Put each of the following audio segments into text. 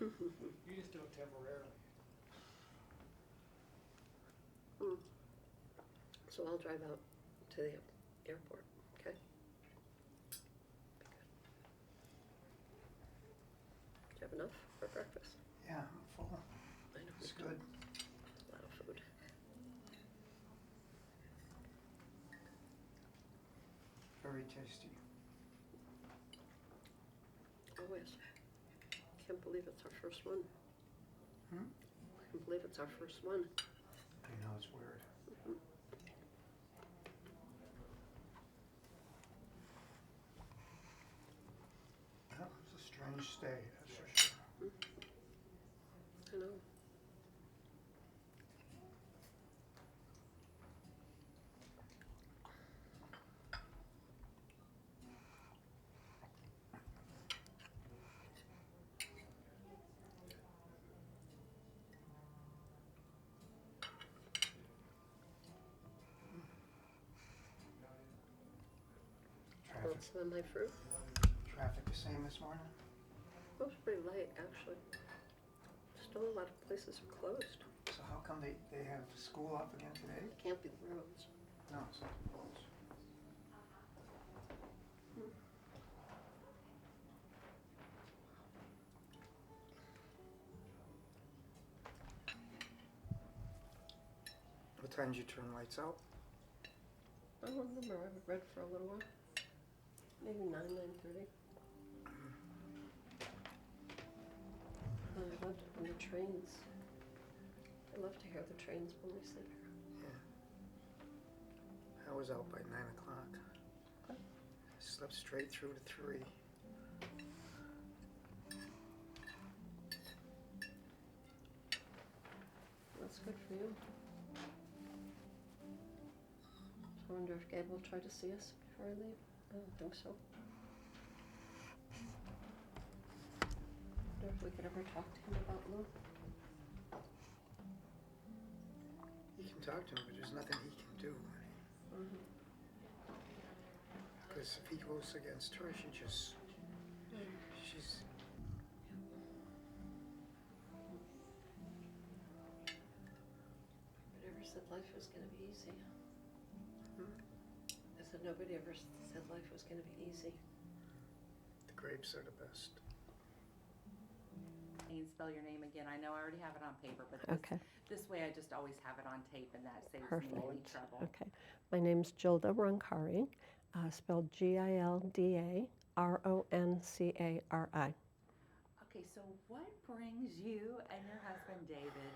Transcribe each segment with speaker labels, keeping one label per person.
Speaker 1: You just do it temporarily.
Speaker 2: So I'll drive out to the airport, okay? Do you have enough for breakfast?
Speaker 3: Yeah, I'm full.
Speaker 2: I know.
Speaker 3: It's good.
Speaker 2: A lot of food.
Speaker 3: Very tasty.
Speaker 2: Always. Can't believe it's our first one. Can't believe it's our first one.
Speaker 3: I know, it's weird. Well, it's a strange stay, that's for sure.
Speaker 2: I know. Want
Speaker 3: Traffic,
Speaker 2: some of my fruit?
Speaker 3: traffic the same this morning?
Speaker 2: It was pretty light, actually. Still a lot of places are closed.
Speaker 3: So how come they have school up again today?
Speaker 2: It can't be the roads.
Speaker 3: No, it's not the roads. What time did you turn lights out?
Speaker 2: I don't remember. I read for a little while. Maybe 9:30. I loved it when the trains. I love to hear the trains when we sleep here.
Speaker 3: Yeah. I was out by 9 o'clock.
Speaker 2: Okay.
Speaker 3: Slept straight through to 3.
Speaker 2: That's good for you. I wonder if Gabe will try to see us before I leave. I don't think so. I wonder if we could ever talk to him about Lou.
Speaker 3: You can talk to him, but there's nothing he can do. Because if he goes against her, she's...
Speaker 2: Nobody ever said life was going to be easy. I said nobody ever said life was going to be easy.
Speaker 3: The grapes are the best.
Speaker 4: And spell your name again. I know I already have it on paper, but
Speaker 2: Okay.
Speaker 4: this way I just always have it on tape, and that saves me any
Speaker 2: Perfect.
Speaker 4: trouble.
Speaker 2: Okay. My name's Gilda Roncari, spelled Gilda Roncari.
Speaker 4: Okay, so what brings you and your husband David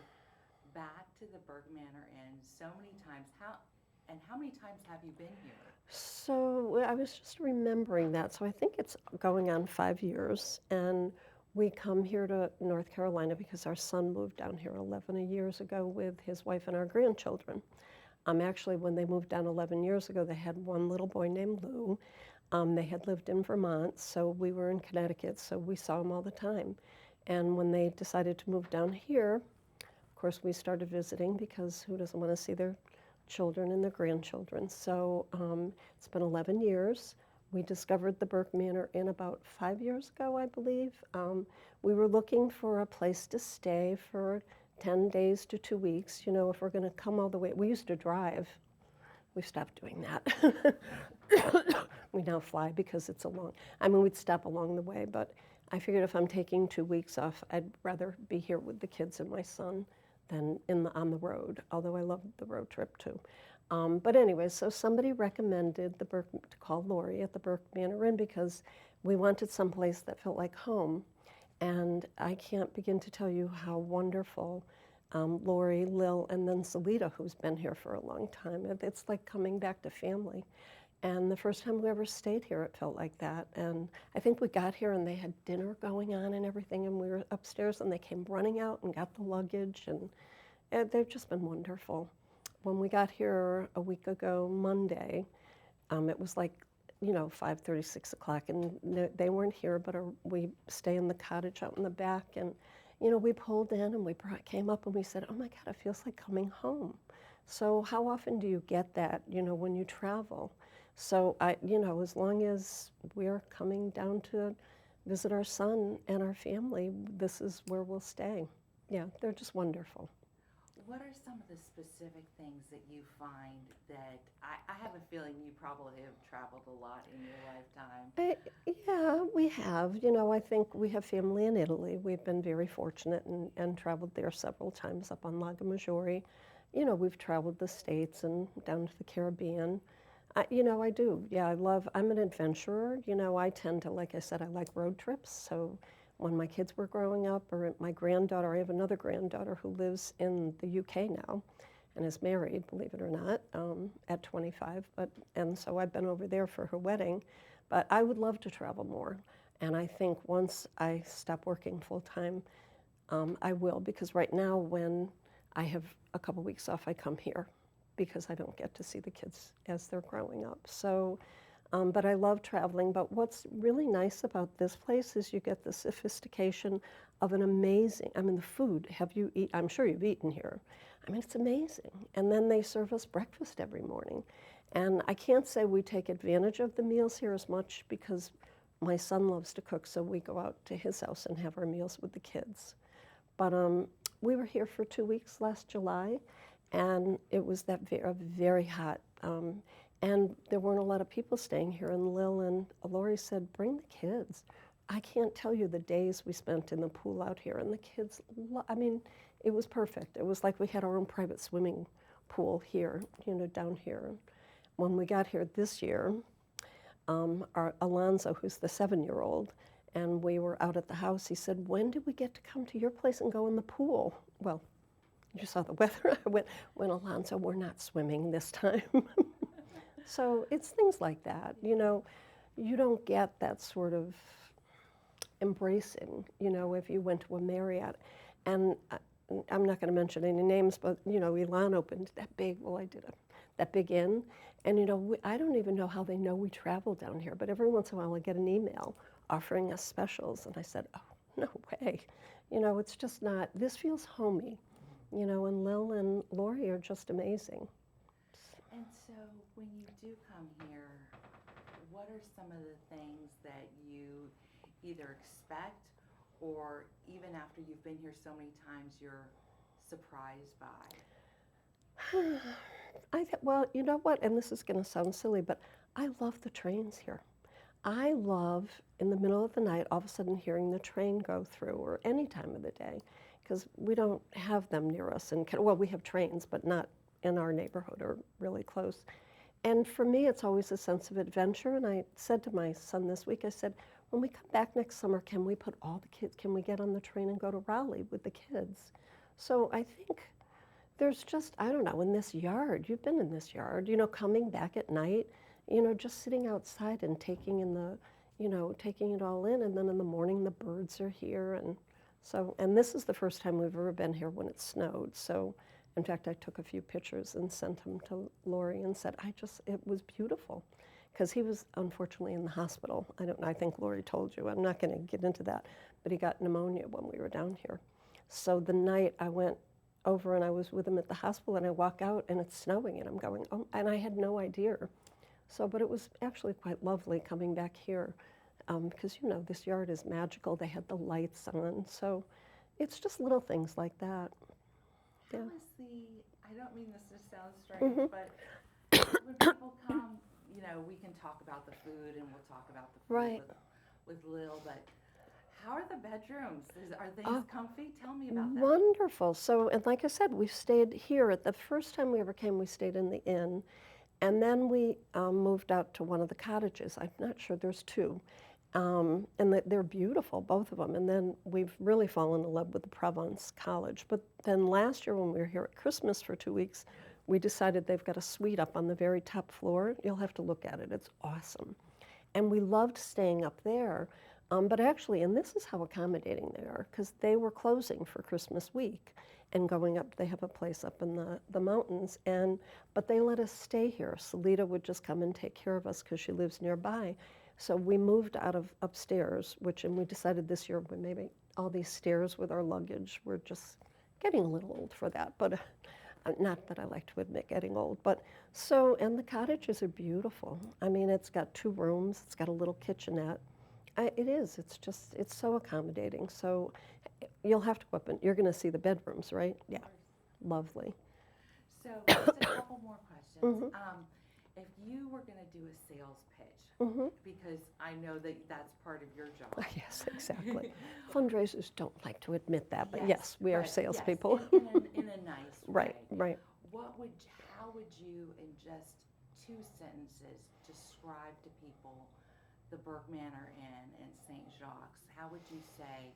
Speaker 4: back to the Burke Manor Inn so many times? How many times have you been here?
Speaker 2: So I was just remembering that. So I think it's going on 5 years. And we come here to North Carolina because our son moved down here 11 years ago with his wife and our grandchildren. Actually, when they moved down 11 years ago, they had one little boy named Lou. They had lived in Vermont, so we were in Connecticut, so we saw him all the time. And when they decided to move down here, of course, we started visiting because who doesn't want to see their children and their grandchildren? So it's been 11 years. We discovered the Burke Manor Inn about 5 years ago, I believe. We were looking for a place to stay for 10 days to 2 weeks, you know, if we're going to come all the way. We used to drive. We stopped doing that. We now fly because it's we'd stop along the way, but I figured if I'm taking 2 weeks off, I'd rather be here with the kids and my son than on the road, although I love the road trip too. But anyway, so somebody recommended to call Lori at the Burke Manor Inn because we wanted someplace that felt like home. And I can't begin to tell you how wonderful Lori, Lil, and then Salita, who's been here for a long time. It's like coming back to family. And the first time we ever stayed here, it felt like that. And I think we got here and they had dinner going on and everything, and we were upstairs and they came running out and got the luggage, and they've just been wonderful. When we got here a week ago, Monday, it was like, 5:30, 6 o'clock, and they weren't here, but we stay in the cottage out in the back, and, we pulled in and we came up and we said, oh my God, it feels like coming home. So how often do you get that, when you travel? So as long as we're coming down to visit our son and our family, this is where we'll stay. Yeah, they're just wonderful.
Speaker 4: What are some of the specific things that you find that I have a feeling you probably have traveled a lot in your lifetime?
Speaker 2: Yeah, we have. You know, I think we have family in Italy. We've been very fortunate and traveled there several times up on Lago Maggiore. You know, we've traveled the States and down to the Caribbean. You know, I do. Yeah, I'm an adventurer. You know, I tend to, like I said, I like road trips. So when my kids were growing up, or my granddaughter, I have another granddaughter who lives in the UK now and is married, believe it or not, at 25. And so I've been over there for her wedding. But I would love to travel more. And I think once I stop working full time, I will, because right now when I have a couple weeks off, I come here because I don't get to see the kids as they're growing up. So, but I love traveling. But what's really nice about this place is you get the sophistication of an amazing, I mean, the food, I'm sure you've eaten here. I mean, it's amazing. And then they serve us breakfast every morning. And I can't say we take advantage of the meals here as much because my son loves to cook, so we go out to his house and have our meals with the kids. But we were here for 2 weeks last July, and it was very hot. And there weren't a lot of people staying here, and Lil and Lori said, bring the kids. I can't tell you the days we spent in the pool out here, and the kids, I mean, it was perfect. It was like we had our own private swimming pool here, you know, down here. When we got here this year, our Alonzo, who's the 7-year-old, and we were out at the house, he said, when do we get to come to your place and go in the pool? Well, you saw the weather. I went, Alonzo, we're not swimming this time. So it's things like that. You know, you don't get that sort of embracing, you know, if you went to a Marriott. And I'm not going to mention any names, but, you know, Elon opened that big inn. And, you know, I don't even know how they know we travel down here, but every once in a while I get an email offering us specials. And I said, oh, no way. You know, it's just not, this feels homey, you know, and Lil and Lori are just amazing.
Speaker 4: And so when you do come here, what are some of the things that you either expect or even after you've been here so many times you're surprised by?
Speaker 2: Well, you know what, and this is going to sound silly, but I love the trains here. I love, in the middle of the night, all of a sudden hearing the train go through, or any time of the day, because we don't have them near us. Well, we have trains, but not in our neighborhood or really close. And for me, it's always a sense of adventure. And I said to my son this week, I said, when we come back next summer, can we put all the kids, can we get on the train and go to Raleigh with the kids? So I think there's just, I don't know, in this yard, you've been in this yard, you know, coming back at night, you know, just sitting outside and taking it all in. And then in the morning, the birds are here. And this is the first time we've ever been here when it snowed. So in fact, I took a few pictures and sent them to Lori and said, it was beautiful. Because he was unfortunately in the hospital. I think Lori told you. I'm not going to get into that. But he got pneumonia when we were down here. So the night I went over and I was with him at the hospital and I walk out and it's snowing and I'm going, oh, and I had no idea. So, but it was actually quite lovely coming back here because, you know, this yard is magical. They had the lights on. So it's just little things like that.
Speaker 4: How is I don't mean this to sound strange, but when people come, you know, we can talk about the food and we'll talk about the food
Speaker 2: Right.
Speaker 4: with Lil, but how are the bedrooms? Are things comfy? Tell me about that.
Speaker 2: Wonderful. So, and like I said, we stayed here. At the first time we ever came, we stayed in the inn. And then we moved out to one of the cottages. I'm not sure, there's two. And they're beautiful, both of them. And then we've really fallen in love with the Provence College. But then last year when we were here at Christmas for 2 weeks, we decided they've got a suite up on the very top floor. You'll have to look at it. It's awesome. And we loved staying up there. But actually, and this is how accommodating they are, because they were closing for Christmas week and going up. They have a place up in the mountains. But they let us stay here. Salita would just come and take care of us because she lives nearby. So we moved out of upstairs, and we decided this year maybe all these stairs with our luggage were just getting a little old for that. But not that I like to admit getting old. But so, and the cottages are beautiful. I mean, it's got 2 rooms. It's got a little kitchenette. It is. It's just, it's so accommodating. So you'll have to go up and you're going to see the bedrooms, right? Yeah, lovely.
Speaker 4: So just a couple more questions.
Speaker 2: Mhm.
Speaker 4: If you were going to do a sales pitch,
Speaker 2: Hmm.
Speaker 4: because I know that that's part of your job.
Speaker 2: Yes, exactly. Fundraisers don't like to admit that, but
Speaker 4: Yes,
Speaker 2: yes, we are
Speaker 4: but
Speaker 2: salespeople.
Speaker 4: Yes, in a nice
Speaker 2: Right,
Speaker 4: way.
Speaker 2: right.
Speaker 4: How would you, in just 2 sentences, describe to people the Burke Manor Inn in St. Jacques? How would you say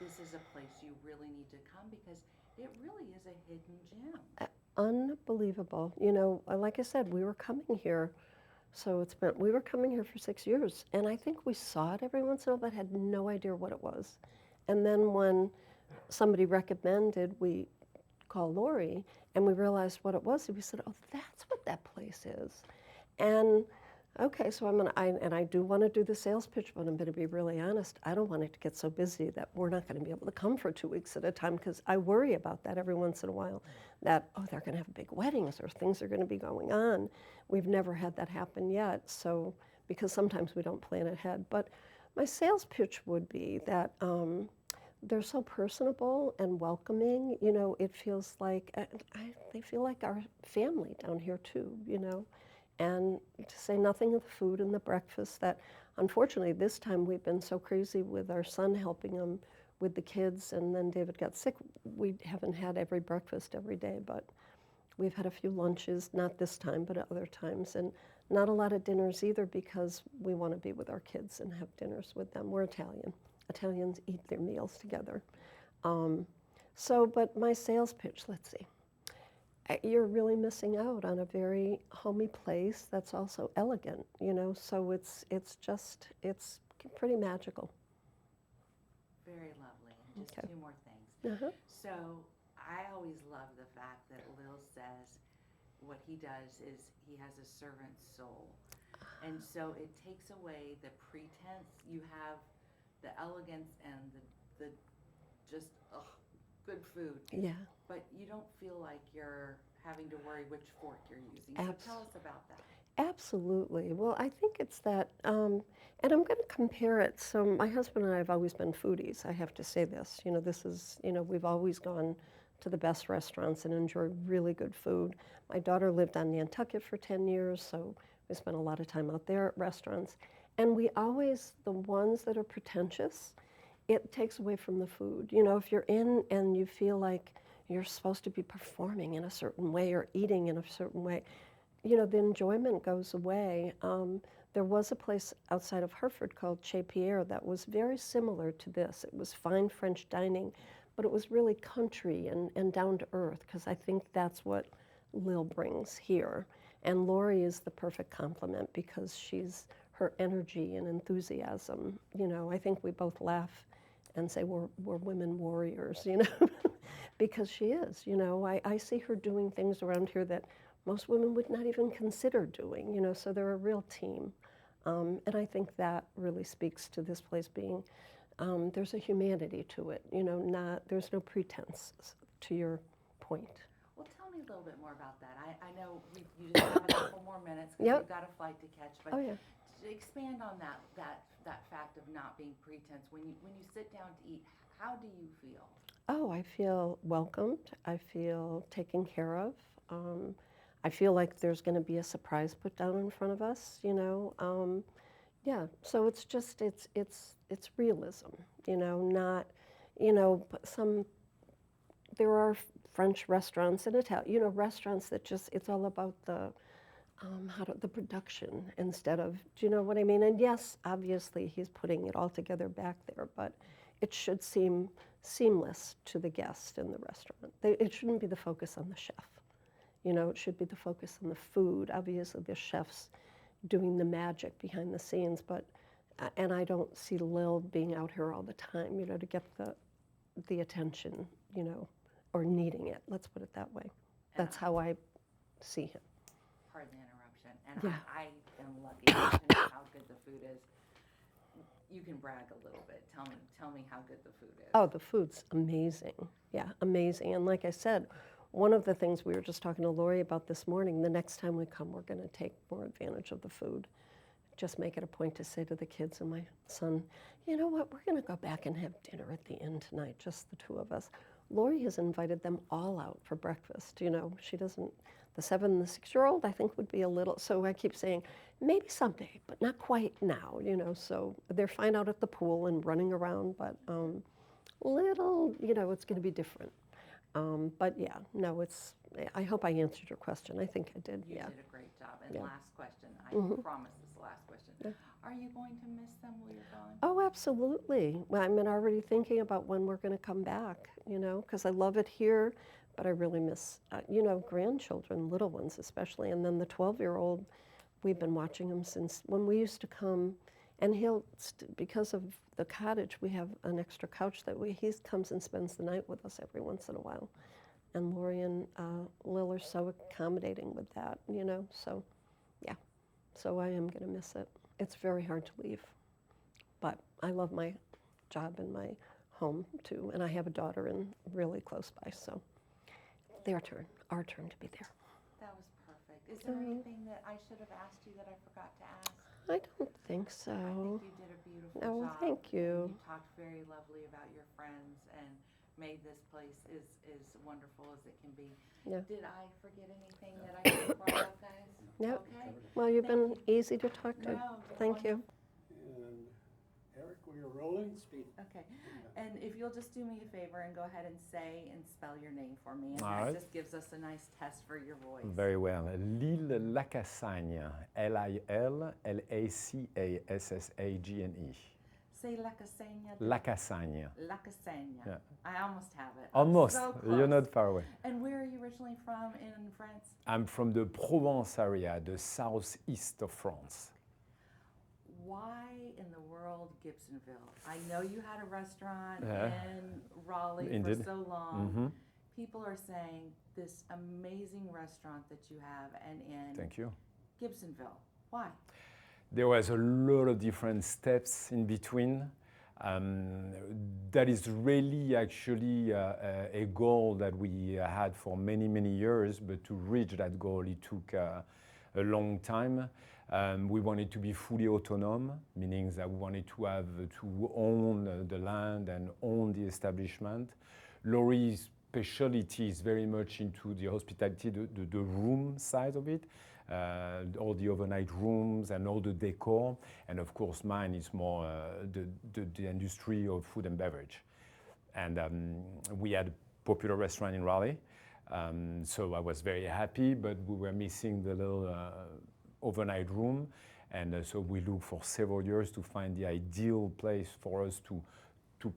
Speaker 4: this is a place you really need to come because it really is a hidden gem?
Speaker 2: Unbelievable. You know, like I said, we were coming here. So we were coming here for 6 years, and I think we saw it every once in a while, but had no idea what it was. And then when somebody recommended we call Lori, and we realized what it was, and we said, "Oh, that's what that place is." And okay, so I do want to do the sales pitch, but I'm going to be really honest. I don't want it to get so busy that we're not going to be able to come for 2 weeks at a time because I worry about that every once in a while. That they're going to have big weddings or things are going to be going on. We've never had that happen yet, so because sometimes we don't plan ahead. But my sales pitch would be that they're so personable and welcoming. You know, it feels like they feel like our family down here too. You know. And to say nothing of the food and the breakfast that, unfortunately, this time we've been so crazy with our son helping him with the kids, and then David got sick. We haven't had every breakfast every day, but we've had a few lunches, not this time, but at other times, and not a lot of dinners either because we want to be with our kids and have dinners with them. We're Italian. Italians eat their meals together. But my sales pitch, let's see. You're really missing out on a very homey place that's also elegant, you know, so it's pretty magical.
Speaker 4: Very lovely. Just
Speaker 2: Okay.
Speaker 4: 2 more things.
Speaker 2: Uh-huh.
Speaker 4: So I always love the fact that Lil says what he does is he has a servant's soul. And so it takes away the pretense. You have the elegance and the just good food,
Speaker 2: Yeah.
Speaker 4: but you don't feel like you're having to worry which fork you're using. So tell us about that.
Speaker 2: Absolutely. Well, I think it's that, and I'm going to compare it. So my husband and I have always been foodies. I have to say this. You know, this is, you know, we've always gone to the best restaurants and enjoyed really good food. My daughter lived on Nantucket for 10 years, so we spent a lot of time out there at restaurants. And we always, the ones that are pretentious, it takes away from the food. You know, if you're in and you feel like you're supposed to be performing in a certain way or eating in a certain way, you know, the enjoyment goes away. There was a place outside of Hartford called Chez Pierre that was very similar to this. It was fine French dining, but it was really country and down to earth, because I think that's what Lil brings here. And Lori is the perfect complement because her energy and enthusiasm, you know, I think we both laugh and say we're women warriors, you know, because she is, you know. I see her doing things around here that most women would not even consider doing, you know, so they're a real team. And I think that really speaks to this place being, there's a humanity to it, you know, there's no pretense, to your point.
Speaker 4: Well, tell me a little bit more about that. I know you just have a couple more minutes because
Speaker 2: Yep.
Speaker 4: you've got a flight to catch, but
Speaker 2: Oh, yeah.
Speaker 4: expand on that fact of not being pretense. When you sit down to eat, how do you feel?
Speaker 2: Oh, I feel welcomed. I feel taken care of. I feel like there's going to be a surprise put down in front of us, you know. Yeah, so it's just it's realism, you know, not, you know, there are French restaurants and Italian, you know, restaurants that just it's all about the the production instead of, do you know what I mean? And yes, obviously he's putting it all together back there, but it should seem seamless to the guest in the restaurant. It shouldn't be the focus on the chef. You know, it should be the focus on the food. Obviously, the chef's doing the magic behind the scenes, but, and I don't see Lil being out here all the time, you know, to get the attention, you know, or needing it. Let's put it that way. That's how I see him.
Speaker 4: Pardon the interruption. And
Speaker 2: Yeah.
Speaker 4: I am lucky to know how good the food is. You can brag a little bit. Tell me how good the food is.
Speaker 2: Oh, the food's amazing. Yeah, amazing. And like I said, one of the things we were just talking to Lori about this morning, the next time we come, we're going to take more advantage of the food. just make it a point to say to the kids and my son, you know what, we're going to go back and have dinner at the inn tonight, just the two of us. Lori has invited them all out for breakfast. You know, she doesn't, the 7 and the 6-year-old, I think would be a little, so I keep saying, maybe someday, but not quite now, you know, so they're fine out at the pool and running around, but little, you know, it's going to be different. But yeah, no, it's, I hope I answered your question. I think I did,
Speaker 4: You
Speaker 2: yeah.
Speaker 4: did a great job. And
Speaker 2: Yeah.
Speaker 4: last question, I
Speaker 2: Mhm.
Speaker 4: promise this is the last question.
Speaker 2: Yeah.
Speaker 4: Are you going to miss them while you're gone?
Speaker 2: Oh, absolutely. Well, I'm already thinking about when we're going to come back, you know, because I love it here, but I really miss, you know, grandchildren, little ones especially. And then the 12-year-old, we've been watching him since when we used to come, and because of the cottage, we have an extra couch that he comes and spends the night with us every once in a while. And Lori and Lil are so accommodating with that, you know, so yeah. So I am going to miss it. It's very hard to leave. But I love my job and my home too, and I have a daughter really close by, so our turn to be there.
Speaker 4: That was perfect. Is there anything that I should have asked you that I forgot to ask?
Speaker 2: I don't think so.
Speaker 4: I think you did a beautiful
Speaker 2: Oh,
Speaker 4: job.
Speaker 2: thank you.
Speaker 4: And you talked very lovely about your friends and made this place as wonderful as it can be.
Speaker 2: Yeah.
Speaker 4: Did I forget anything that I could have brought up, guys?
Speaker 2: Nope.
Speaker 4: Okay.
Speaker 2: Well, you've
Speaker 4: Thank
Speaker 2: been easy to talk to.
Speaker 4: No,
Speaker 2: Thank you.
Speaker 3: And Eric, we are rolling. Speed.
Speaker 4: Okay, and if you'll just do me a favor and go ahead and say and spell your name for me, and
Speaker 5: All
Speaker 4: that
Speaker 5: right.
Speaker 4: just gives us a nice test for your voice.
Speaker 5: Very well. Lille Lacassagne. Lilacassagne.
Speaker 4: Say Lacassagne.
Speaker 5: Lacassagne.
Speaker 4: Lacassagne.
Speaker 5: Yeah.
Speaker 4: I almost have it.
Speaker 5: Almost.
Speaker 4: So
Speaker 5: You're
Speaker 4: close.
Speaker 5: not far away.
Speaker 4: And where are you originally from in France?
Speaker 5: I'm from the Provence area, the southeast of France.
Speaker 4: Why in the world Gibsonville? I know you had a restaurant
Speaker 5: Yeah.
Speaker 4: in Raleigh
Speaker 5: Indeed.
Speaker 4: for so long.
Speaker 5: Mhm.
Speaker 4: People are saying this amazing restaurant that you have and in
Speaker 5: Thank you.
Speaker 4: Gibsonville. Why?
Speaker 5: There was a lot of different steps in between. That is really actually a goal that we had for many, many years, but to reach that goal, it took a long time. We wanted to be fully autonomous, meaning that we wanted to own the land and own the establishment. Lori's specialty is very much into the hospitality, the room side of it. All the overnight rooms and all the decor, and of course mine is more the industry of food and beverage. And we had a popular restaurant in Raleigh, so I was very happy, but we were missing the little overnight room, and so we looked for several years to find the ideal place for us to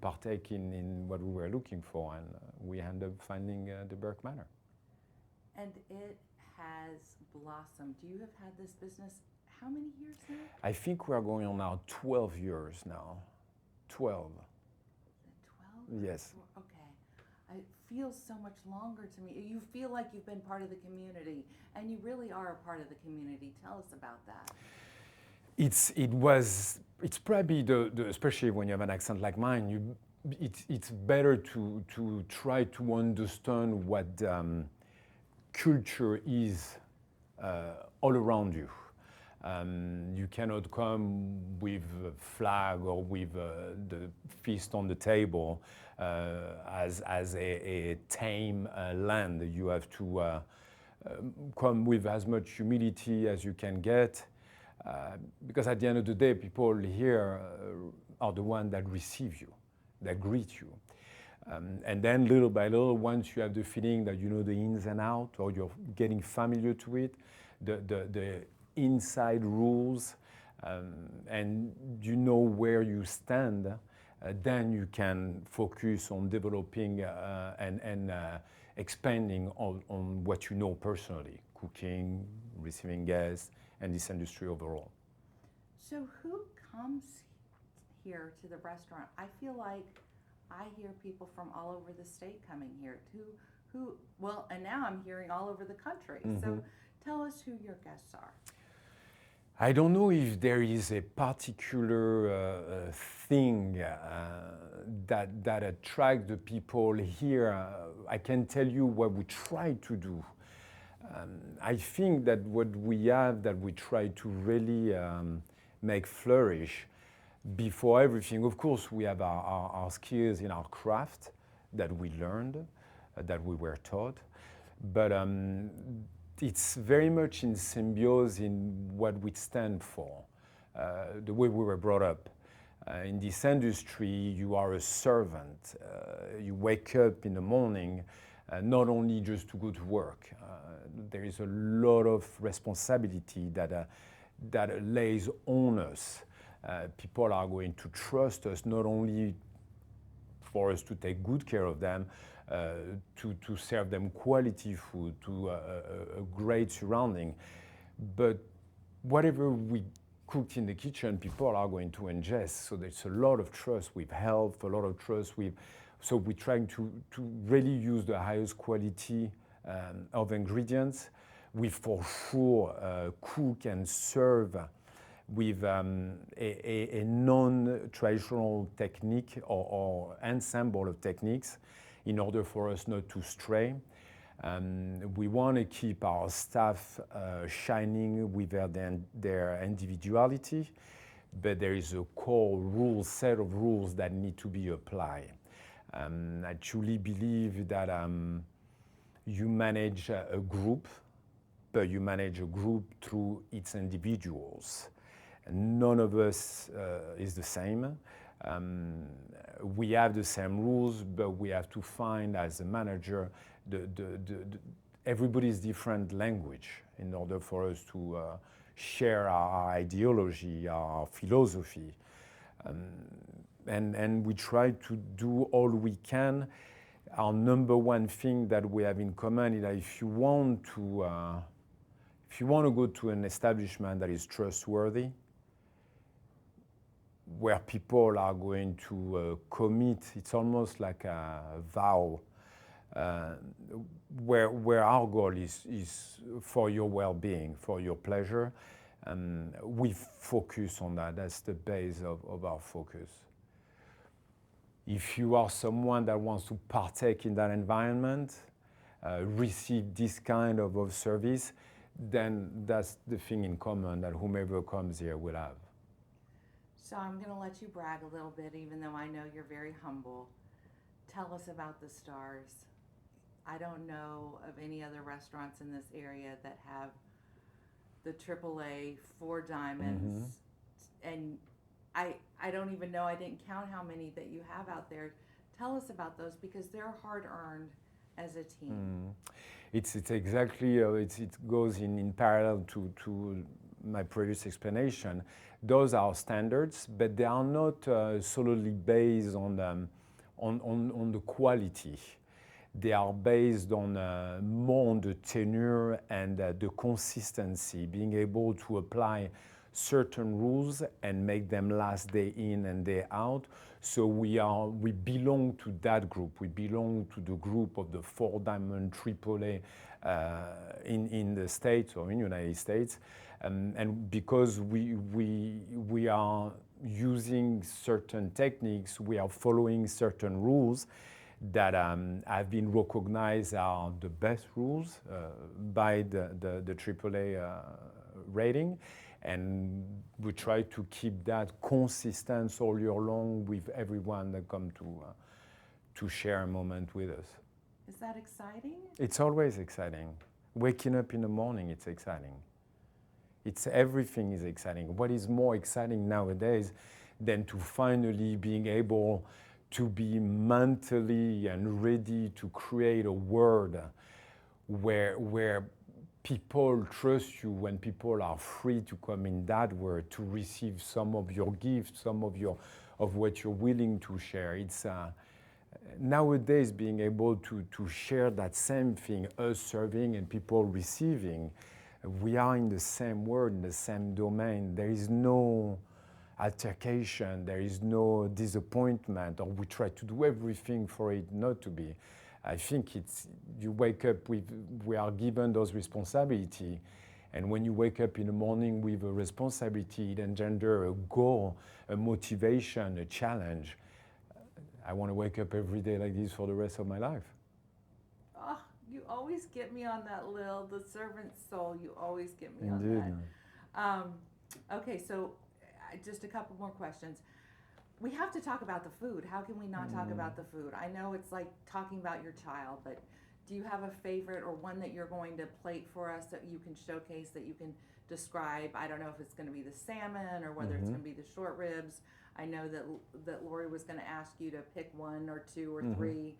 Speaker 5: partake in what we were looking for, and we ended up finding the Burke Manor.
Speaker 4: And it has blossomed. You have had this business how many years now?
Speaker 5: I think we are going on now 12 years now. 12.
Speaker 4: 12?
Speaker 5: Yes.
Speaker 4: Okay. It feels so much longer to me. You feel like you've been part of the community, and you really are a part of the community. Tell us about that.
Speaker 5: It's probably especially when you have an accent like mine, it's better to try to understand what culture is all around you. You cannot come with a flag or with the fist on the table as a tame land. You have to come with as much humility as you can get, because at the end of the day, people here are the ones that receive you, that greet you. And then little by little, once you have the feeling that you know the ins and outs, or you're getting familiar to it, the inside rules, and you know where you stand, then you can focus on developing and expanding on what you know personally, cooking, receiving guests, and this industry overall.
Speaker 4: So who comes here to the restaurant? I feel like I hear people from all over the state coming here. Well, and now I'm hearing all over the country.
Speaker 5: Mm-hmm.
Speaker 4: So tell us who your guests are.
Speaker 5: I don't know if there is a particular thing that attracts the people here. I can tell you what we try to do. I think that what we have that we try to really make flourish. Before everything, of course, we have our skills in our craft that we learned, that we were taught, but it's very much in symbiosis in what we stand for, the way we were brought up. In this industry, you are a servant. You wake up in the morning, not only just to go to work. There is a lot of responsibility that lays on us. People are going to trust us not only for us to take good care of them, to serve them quality food, to a great surrounding, but whatever we cooked in the kitchen, people are going to ingest. So there's a lot of trust with health, a lot of trust with. So we're trying to really use the highest quality of ingredients. We for sure cook and serve with a non-traditional technique or ensemble of techniques in order for us not to stray. We want to keep our staff shining with their individuality, but there is a core set of rules that need to be applied. I truly believe that you manage a group, but you manage a group through its individuals. None of us is the same. We have the same rules, but we have to find, as a manager, everybody's different language in order for us to share our ideology, our philosophy. And we try to do all we can. Our number one thing that we have in common is that if you want to go to an establishment that is trustworthy, where people are going to commit, it's almost like a vow, where our goal is for your well-being, for your pleasure. We focus on that. That's the base of our focus. If you are someone that wants to partake in that environment, receive this kind of service, then that's the thing in common that whomever comes here will have.
Speaker 4: So I'm going to let you brag a little bit, even though I know you're very humble. Tell us about the stars. I don't know of any other restaurants in this area that have the AAA 4 diamonds. And I don't even know, I didn't count how many that you have out there. Tell us about those, because they're hard-earned as a team.
Speaker 5: It's exactly, it goes in parallel to my previous explanation. Those are standards, but they are not solely based on the quality. They are based on more on the tenure and the consistency, being able to apply certain rules and make them last day in and day out. So we belong to that group. We belong to the group of the 4 diamond AAA in the States or in the United States. And because we are using certain techniques, we are following certain rules that have been recognized are the best rules by the AAA rating. And we try to keep that consistent all year long with everyone that come to share a moment with us.
Speaker 4: Is that exciting?
Speaker 5: It's always exciting. Waking up in the morning, it's exciting. Everything is exciting. What is more exciting nowadays than to finally being able to be mentally and ready to create a world where people trust you, when people are free to come in that world, to receive some of your gifts, some of what you're willing to share. It's nowadays being able to share that same thing, us serving and people receiving. We are in the same world, in the same domain. There is no altercation, there is no disappointment, or we try to do everything for it not to be. I think you wake up we are given those responsibility, and when you wake up in the morning with a responsibility, it engenders a goal, a motivation, a challenge. I want to wake up every day like this for the rest of my life.
Speaker 4: Oh, you always get me on that, the servant soul. You always get me
Speaker 5: Indeed.
Speaker 4: on that. Okay, so just a couple more questions. We have to talk about the food. How can we not talk about the food? I know it's like talking about your child, but do you have a favorite or one that you're going to plate for us that you can showcase, that you can describe? I don't know if it's going to be the salmon or whether it's going to be the short ribs. I know that Lori was going to ask you to pick one or two or three.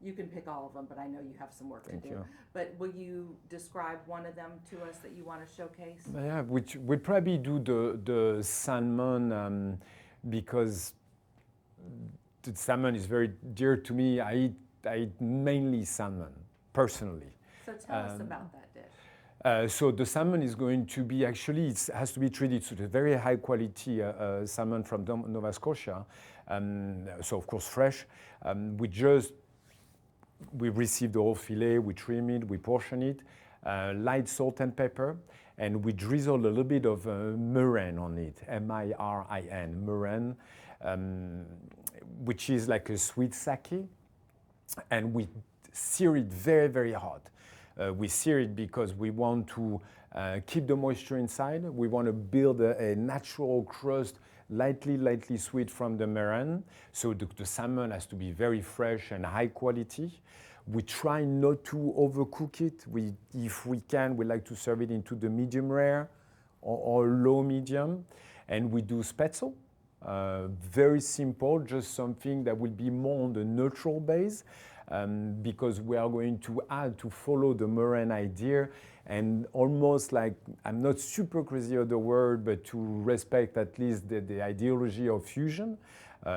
Speaker 4: You can pick all of them, but I know you have some work to do.
Speaker 5: you.
Speaker 4: But will you describe one of them to us that you want to showcase?
Speaker 5: Yeah, which we'll probably do the salmon because the salmon is very dear to me. I eat mainly salmon, personally.
Speaker 4: So tell us about that dish.
Speaker 5: So the salmon is going to be, actually, it has to be treated to the very high quality salmon from Nova Scotia. So of course fresh. We receive the whole fillet, we trim it, we portion it, light salt and pepper, and we drizzle a little bit of meringue on it, M-I-R-I-N, meringue, which is like a sweet sake, and we sear it very, very hot. We sear it because we want to keep the moisture inside. We want to build a natural crust, lightly sweet from the meringue. So the salmon has to be very fresh and high quality. We try not to overcook it. If we can, we like to serve it into the medium rare or low medium. And we do spätzle. Very simple, just something that will be more on the neutral base. Because we are going to add, to follow the meringue idea, and almost like, I'm not super crazy of the word, but to respect at least the ideology of fusion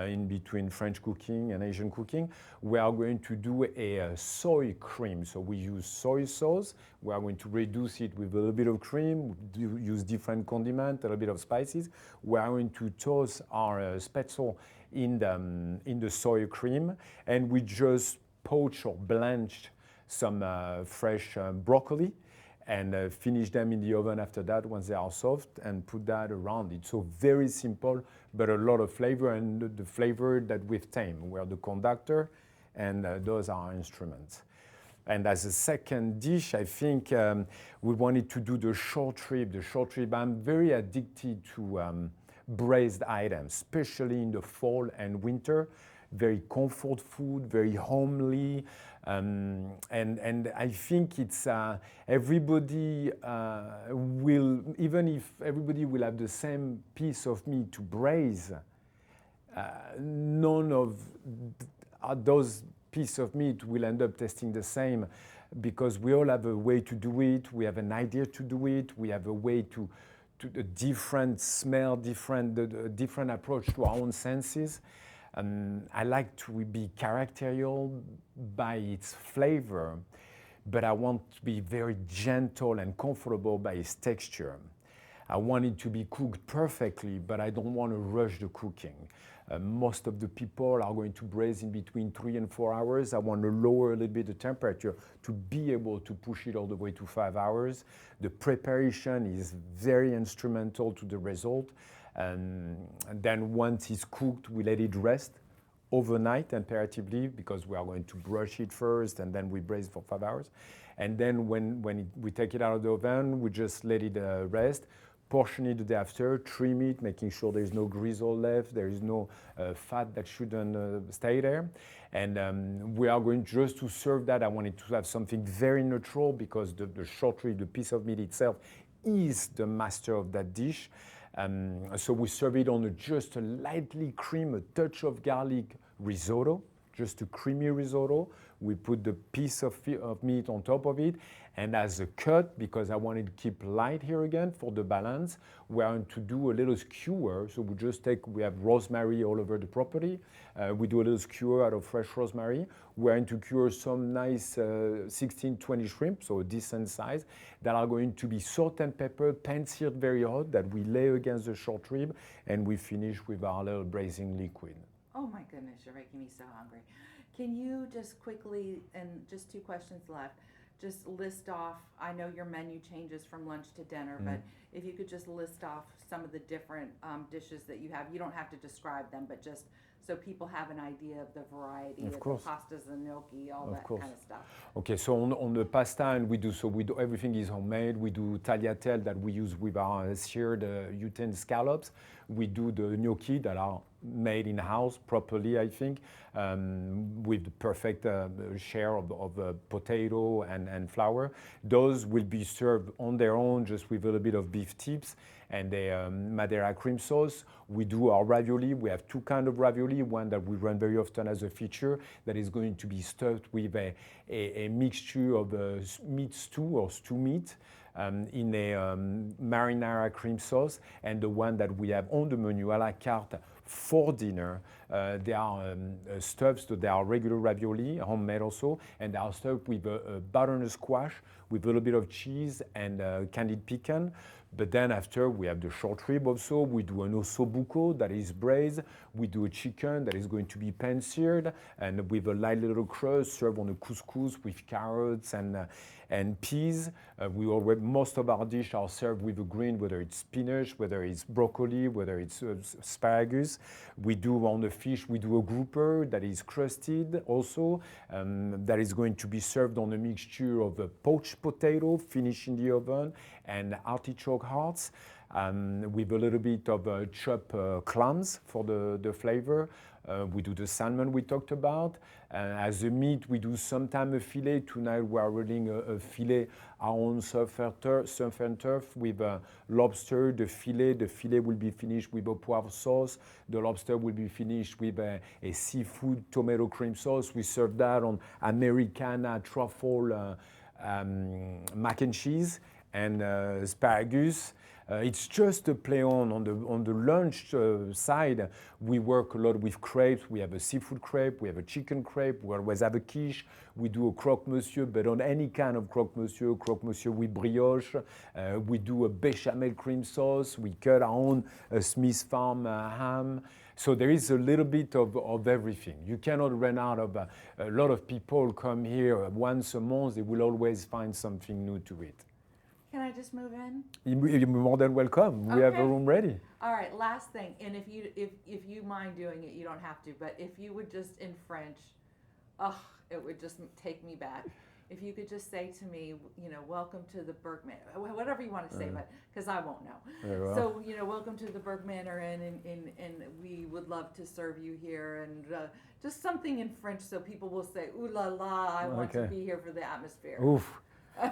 Speaker 5: in between French cooking and Asian cooking, we are going to do a soy cream. So we use soy sauce. We are going to reduce it with a little bit of cream, use different condiments, a little bit of spices. We are going to toast our spätzle in the soy cream, and we just poach or blanch some fresh broccoli and finish them in the oven after that once they are soft, and put that around it. So very simple, but a lot of flavor, and the flavor that we've tamed. We're the conductor, and those are our instruments. And as a second dish, I think we wanted to do the short rib. The short rib, I'm very addicted to braised items, especially in the fall and winter. Very comfort food, very homely, and I think it's everybody will, even if everybody will have the same piece of meat to braise, none of those pieces of meat will end up tasting the same, because we all have a way to do it, we have an idea to do it, we have a way to a different smell, different approach to our own senses. I like to be characterial by its flavor, but I want to be very gentle and comfortable by its texture. I want it to be cooked perfectly, but I don't want to rush the cooking. Most of the people are going to braise in between 3 and 4 hours. I want to lower a little bit the temperature to be able to push it all the way to 5 hours. The preparation is very instrumental to the result. And then once it's cooked, we let it rest overnight, imperatively, because we are going to brush it first, and then we braise for 5 hours. And then when we take it out of the oven, we just let it rest, portion it the day after, trim it, making sure there is no gristle left, there is no fat that shouldn't stay there. And we are going just to serve that. I wanted to have something very neutral, because the short rib, the piece of meat itself, is the master of that dish. So we serve it on just a lightly cream, a touch of garlic risotto, just a creamy risotto. We put the piece of meat on top of it, and as a cut, because I wanted to keep light here again for the balance, we are going to do a little skewer. So we have rosemary all over the property. We do a little skewer out of fresh rosemary. We're going to cure some nice 16, 20 shrimp, so a decent size, that are going to be salt and pepper, pan-seared very hot, that we lay against the short rib, and we finish with our little braising liquid.
Speaker 4: Oh my goodness, you're making me so hungry. Can you just quickly, and just 2 questions left, just list off, I know your menu changes from lunch to dinner, but if you could just list off some of the different dishes that you have. You don't have to describe them, but just so people have an idea of the variety
Speaker 5: Of
Speaker 4: of
Speaker 5: course.
Speaker 4: the pastas and gnocchi, all
Speaker 5: Of
Speaker 4: that
Speaker 5: course.
Speaker 4: kind of stuff.
Speaker 5: Okay, so on the pasta, and we do everything is homemade. We do tagliatelle that we use with our seared utensil scallops. We do the gnocchi that are made in house properly, I think, with the perfect share of potato and flour. Those will be served on their own, just with a little bit of beef tips and a Madeira cream sauce. We do our ravioli. We have two kinds of ravioli. One that we run very often as a feature that is going to be stuffed with a mixture of meat stew or stew meat in a marinara cream sauce, and the one that we have on the menu a la carte for dinner. They are stuffed, so they are regular ravioli, homemade also, and they are stuffed with a butternut squash with a little bit of cheese and candied pecan. But then after we have the short rib also. We do an ossobuco that is braised. We do a chicken that is going to be pan-seared and with a light little crust served on a couscous with carrots and peas. Most of our dishes are served with a green, whether it's spinach, whether it's broccoli, whether it's asparagus. We do on the fish, we do a grouper that is crusted also, that is going to be served on a mixture of a poached potato finished in the oven and artichoke hearts. With a little bit of chopped clams for the flavor. We do the salmon we talked about. As a meat, we do sometimes a filet. Tonight we are rolling a filet, our own surf and turf with lobster. The filet will be finished with a poivre sauce. The lobster will be finished with a seafood tomato cream sauce. We serve that on Americana truffle mac and cheese and asparagus. It's just a play on the lunch side. We work a lot with crepes. We have a seafood crepe. We have a chicken crepe. We always have a quiche. We do a croque monsieur, but on any kind of croque monsieur with brioche. We do a bechamel cream sauce. We cut our own Smith Farm ham. So there is a little bit of everything. You cannot run out of a lot of people come here once a month. They will always find something new to eat.
Speaker 4: Can I just move in?
Speaker 5: You're more than welcome. We have a
Speaker 4: Okay.
Speaker 5: room ready.
Speaker 4: All right, last thing, and if you mind doing it, you don't have to, but if you would just in French, it would just take me back. If you could just say to me, welcome to the Burke Manor, whatever you want to say, but because I won't know.
Speaker 5: Very well.
Speaker 4: So, welcome to the Burke Manor, and we would love to serve you here, and just something in French so people will say, ooh la la, I want to
Speaker 5: Okay.
Speaker 4: be here for the atmosphere.
Speaker 5: Ouf.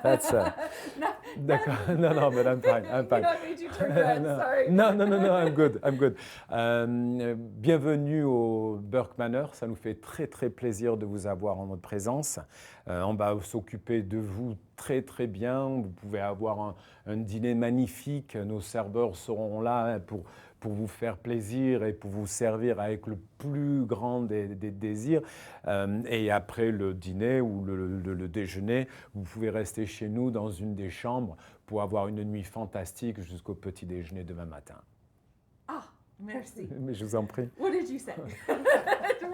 Speaker 5: That's D'accord. No, but I'm fine. I'm fine.
Speaker 4: I made you turn red, sorry.
Speaker 5: No, I'm good. Bienvenue au Burke Manor. Ça nous fait très très plaisir de vous avoir en notre présence. On va s'occuper de vous très très bien. Vous pouvez avoir un dîner magnifique. Nos serveurs seront là pour vous faire plaisir et pour vous servir avec le plus grand des désirs. Et après le dîner ou le déjeuner, vous pouvez rester chez nous dans une des chambres pour avoir une nuit fantastique jusqu'au petit déjeuner demain matin.
Speaker 4: Ah, merci.
Speaker 5: Mais je vous en prie.
Speaker 4: What did you say?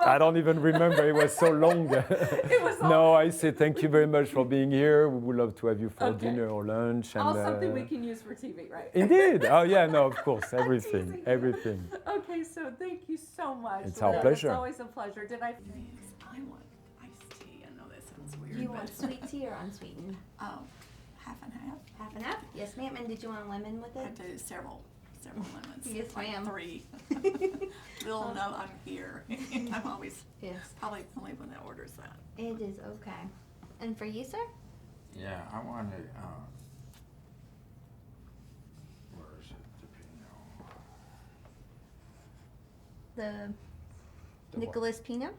Speaker 5: I don't even remember, it was so long.
Speaker 4: It was all-
Speaker 5: No, I say thank you very much for being here. We would love to have you for
Speaker 4: Okay.
Speaker 5: dinner or lunch.
Speaker 4: All
Speaker 5: And,
Speaker 4: something we can use for TV, right?
Speaker 5: Indeed. Oh yeah, no, of course, everything,
Speaker 4: teasing you.
Speaker 5: everything.
Speaker 4: Okay, so thank you so much.
Speaker 5: It's our
Speaker 4: Lynn.
Speaker 5: pleasure.
Speaker 4: It's always a pleasure. Did I?
Speaker 6: I want iced tea. I know that sounds weird.
Speaker 7: Do you
Speaker 6: but-
Speaker 7: want sweet tea or unsweetened?
Speaker 6: Oh, half and half.
Speaker 7: Half and half? Yes, ma'am. And did you want a lemon with
Speaker 6: I
Speaker 7: it?
Speaker 6: do several lemons.
Speaker 7: Yes,
Speaker 6: like
Speaker 7: ma'am.
Speaker 6: 3. They'll know I'm here. I'm always
Speaker 7: Yes.
Speaker 6: probably the only one that orders that.
Speaker 7: It is okay. And for you, sir?
Speaker 8: Yeah, I wanted, where is it, the Pinot?
Speaker 7: The Nicholas Pinot?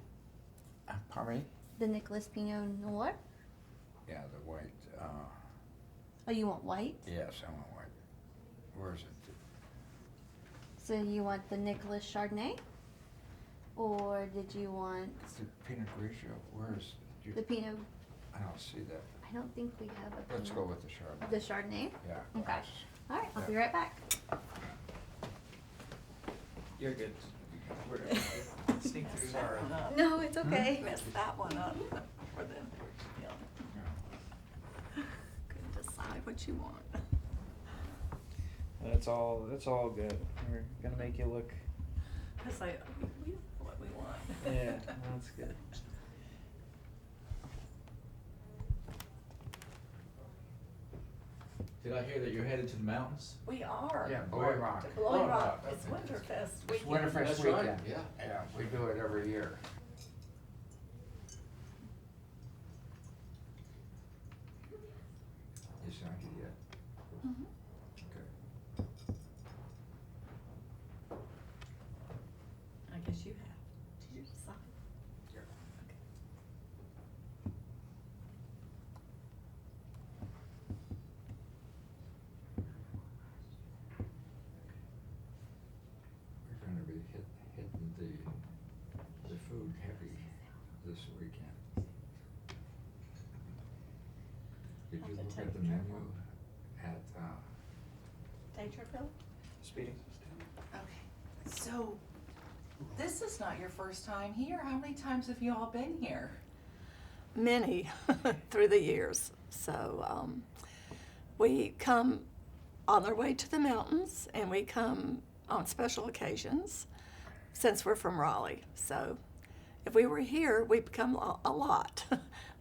Speaker 8: Pardon me?
Speaker 7: The Nicholas Pinot Noir?
Speaker 8: Yeah, the white,
Speaker 7: Oh, you want white?
Speaker 8: yes, I want white. Where is it?
Speaker 7: So you want the Nicholas Chardonnay? Or did you want
Speaker 8: It's the Pinot Grigio, where is,
Speaker 7: the Pinot?
Speaker 8: I don't see that.
Speaker 7: I don't think we have a Pinot.
Speaker 8: Let's go with the Chardonnay.
Speaker 7: The Chardonnay?
Speaker 8: Yeah.
Speaker 7: Okay. All right, I'll be right back.
Speaker 1: You're good. Sneak through
Speaker 6: That one up.
Speaker 7: No, it's okay.
Speaker 6: Messed that one up for them. Couldn't decide what you want.
Speaker 1: That's all good. We're gonna make you look.
Speaker 6: I say, we know what we
Speaker 1: Yeah, that's good. Did I hear that you're headed to the mountains?
Speaker 6: We are.
Speaker 8: Yeah, Boy
Speaker 1: Where?
Speaker 8: Rock.
Speaker 6: To Below
Speaker 1: Oh,
Speaker 6: Rock.
Speaker 1: Rock,
Speaker 6: It's
Speaker 1: okay.
Speaker 6: Winterfest
Speaker 8: It's
Speaker 6: weekend.
Speaker 8: Winterfest
Speaker 1: That's right,
Speaker 8: weekend.
Speaker 1: yeah.
Speaker 8: Yeah, we do it every year. You signed it yet?
Speaker 6: Mhm.
Speaker 8: Okay.
Speaker 6: I guess you have. Did you sign?
Speaker 8: Yeah.
Speaker 6: Okay.
Speaker 8: We're gonna be hitting the food heavy this weekend. Did you
Speaker 6: Have to
Speaker 8: look
Speaker 6: take
Speaker 8: at the
Speaker 6: the trip
Speaker 8: menu
Speaker 6: on.
Speaker 8: at,
Speaker 6: Day trip, Bill?
Speaker 1: Speeding.
Speaker 4: Okay, so this is not your first time here. How many times have you all been here?
Speaker 6: Many through the years. So we come on our way to the mountains, and we come on special occasions since we're from Raleigh. So if we were here, we'd come a lot.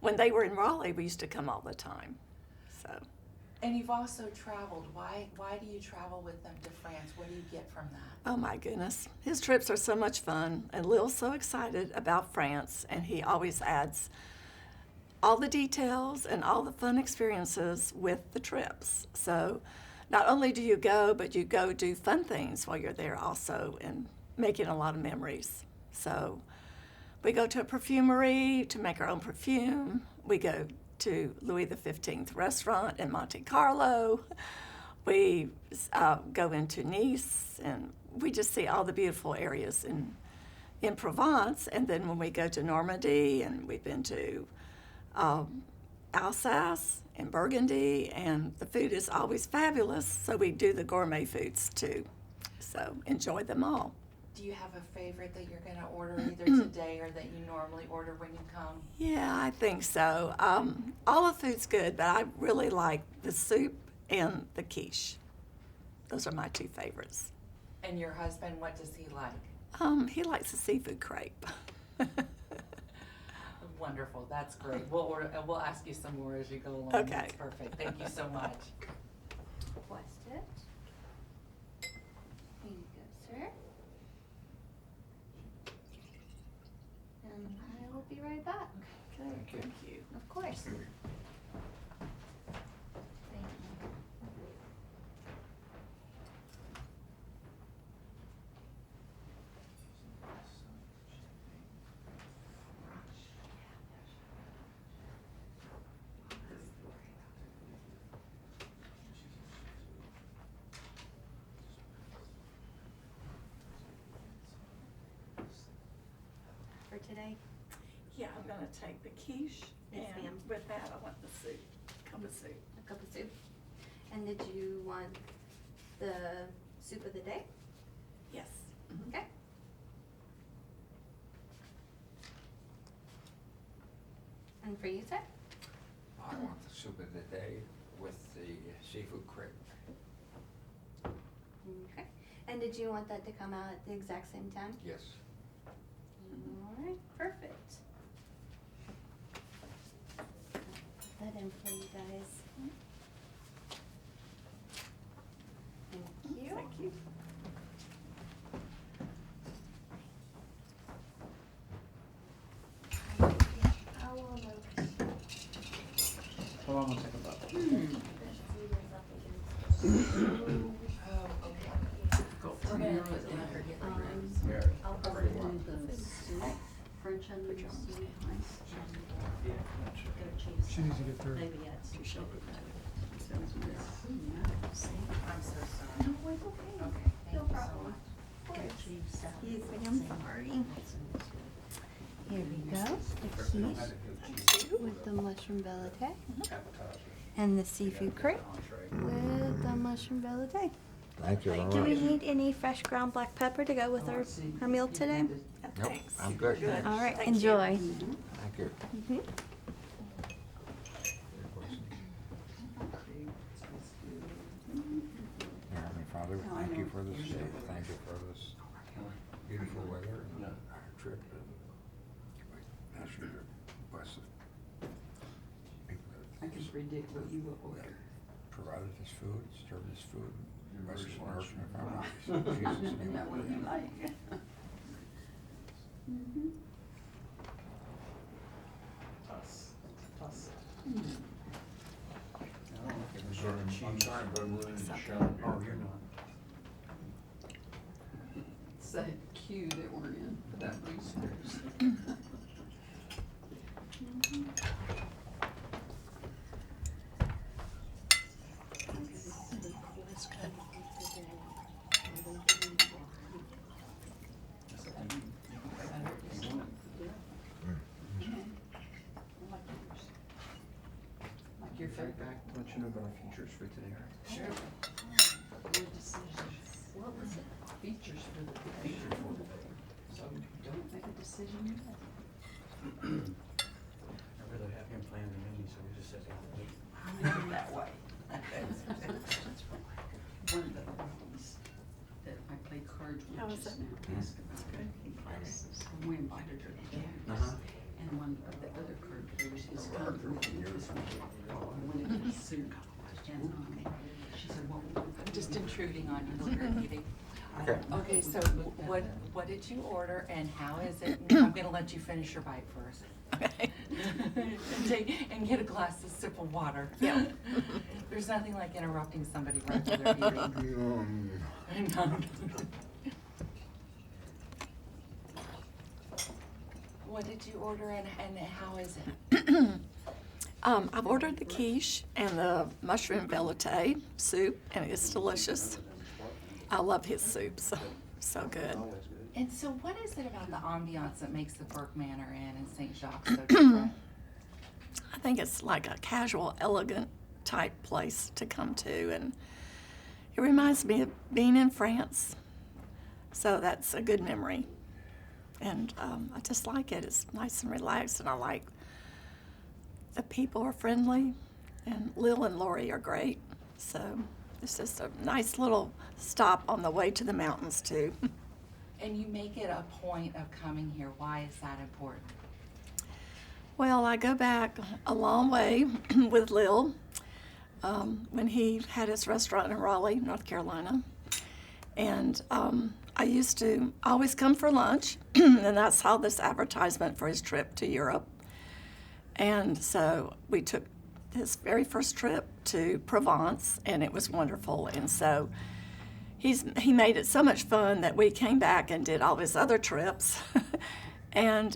Speaker 6: When they were in Raleigh, we used to come all the time. So
Speaker 4: And you've also traveled. Why do you travel with them to France? What do you get from that?
Speaker 6: oh my goodness, his trips are so much fun, and Lil's so excited about France, and he always adds all the details and all the fun experiences with the trips. So not only do you go, but you go do fun things while you're there also, and making a lot of memories. So we go to a perfumery to make our own perfume. We go to Louis XV restaurant in Monte Carlo. We go into Nice, and we just see all the beautiful areas in Provence. And then when we go to Normandy, and we've been to Alsace and Burgundy, and the food is always fabulous, so we do the gourmet foods too. So enjoy them all.
Speaker 4: Do you have a favorite that you're going to order either today or that you normally order when you come?
Speaker 6: Yeah, I think so. All the food's good, but I really like the soup and the quiche. Those are my two favorites.
Speaker 4: And your husband, what does he like?
Speaker 6: He likes the seafood crepe.
Speaker 4: Wonderful, that's great. We'll order, and we'll ask you some more as you go along.
Speaker 6: Okay.
Speaker 4: That's perfect. Thank you so much.
Speaker 7: Request it. Here you go, sir. And I will be right back.
Speaker 6: Okay, thank you.
Speaker 7: Of course. Thank you. For today?
Speaker 6: Yeah, I'm gonna take the quiche,
Speaker 7: Yes,
Speaker 6: and
Speaker 7: ma'am.
Speaker 6: with that, I want the soup, cup of soup.
Speaker 7: A cup of soup. And did you want the soup of the day?
Speaker 6: Yes.
Speaker 7: Okay. And for you, sir?
Speaker 8: I want the soup of the day with the seafood crepe.
Speaker 7: Okay. And did you want that to come out at the exact same time?
Speaker 8: Yes.
Speaker 7: All right, perfect. Put that in for you guys. Thank you.
Speaker 6: Thank you.
Speaker 7: How long will
Speaker 1: Hold on one second, Bob. Go.
Speaker 4: We're gonna put down her get the rooms.
Speaker 7: I'll cover the soup, French onions,
Speaker 1: Yeah.
Speaker 3: She needs to get through.
Speaker 7: maybe add some sugar.
Speaker 4: I'm so sorry.
Speaker 7: No, it's okay.
Speaker 4: Okay, thank
Speaker 7: No
Speaker 4: you so
Speaker 7: problem.
Speaker 4: much.
Speaker 7: Yes, ma'am. Sorry. Here we go, the quiche with the mushroom velouté and the seafood crepe with the mushroom velouté.
Speaker 8: Thank you very much.
Speaker 7: Do we need any fresh ground black pepper to go with our meal today?
Speaker 8: Nope, I'm good.
Speaker 6: Good.
Speaker 7: All right,
Speaker 6: Thank you.
Speaker 7: enjoy.
Speaker 8: Thank you.
Speaker 7: Mhm.
Speaker 8: Dear Heavenly Father, thank you for this day. Thank you for this beautiful weather and our trip.
Speaker 9: predict what you will order.
Speaker 8: Provided his food, served his food, rest his nourishment, if I'm not, Jesus' name.
Speaker 9: That what you like.
Speaker 1: Toss.
Speaker 8: I'm sorry, but I'm willing to show.
Speaker 1: Oh, you're not.
Speaker 9: It's that queue that we're in for that research. Like your favorite.
Speaker 1: Let you know about our features for today.
Speaker 9: Sure. Your decision. What was it? Features for the day. So don't make a decision yet.
Speaker 1: I really have him playing the menu, so we just sit down and wait.
Speaker 9: I'm that way. One of the girls that I play cards with
Speaker 6: How was
Speaker 9: just
Speaker 6: it?
Speaker 9: now asked about cooking classes, and we invited her to dance.
Speaker 1: Uh-huh.
Speaker 9: And one of the other card players is coming from this weekend. Wanted a soup. And she said, well,
Speaker 4: I'm just intruding on you while you're eating.
Speaker 5: Okay.
Speaker 4: Okay, so what did you order and how is it? I'm gonna let you finish your bite first.
Speaker 6: Okay.
Speaker 4: And get a glass of sip of water.
Speaker 6: Yeah.
Speaker 4: There's nothing like interrupting somebody right while they're eating. I know. What did you order and how is it?
Speaker 6: I've ordered the quiche and the mushroom velouté soup, and it's delicious. I love his soup, so good.
Speaker 4: And so what is it about the ambiance that makes the Burke Manor Inn in St. Jacques so different?
Speaker 6: I think it's like a casual, elegant type place to come to, and it reminds me of being in France. So that's a good memory. And I just like it. It's nice and relaxed, and I like the people are friendly, and Lil and Lori are great. So it's just a nice little stop on the way to the mountains, too.
Speaker 4: And you make it a point of coming here. Why is that important?
Speaker 6: Well, I go back a long way with Lil when he had his restaurant in Raleigh, North Carolina. And I used to always come for lunch, and I saw this advertisement for his trip to Europe. And so we took his very first trip to Provence, and it was wonderful. And so he made it so much fun that we came back and did all his other trips. And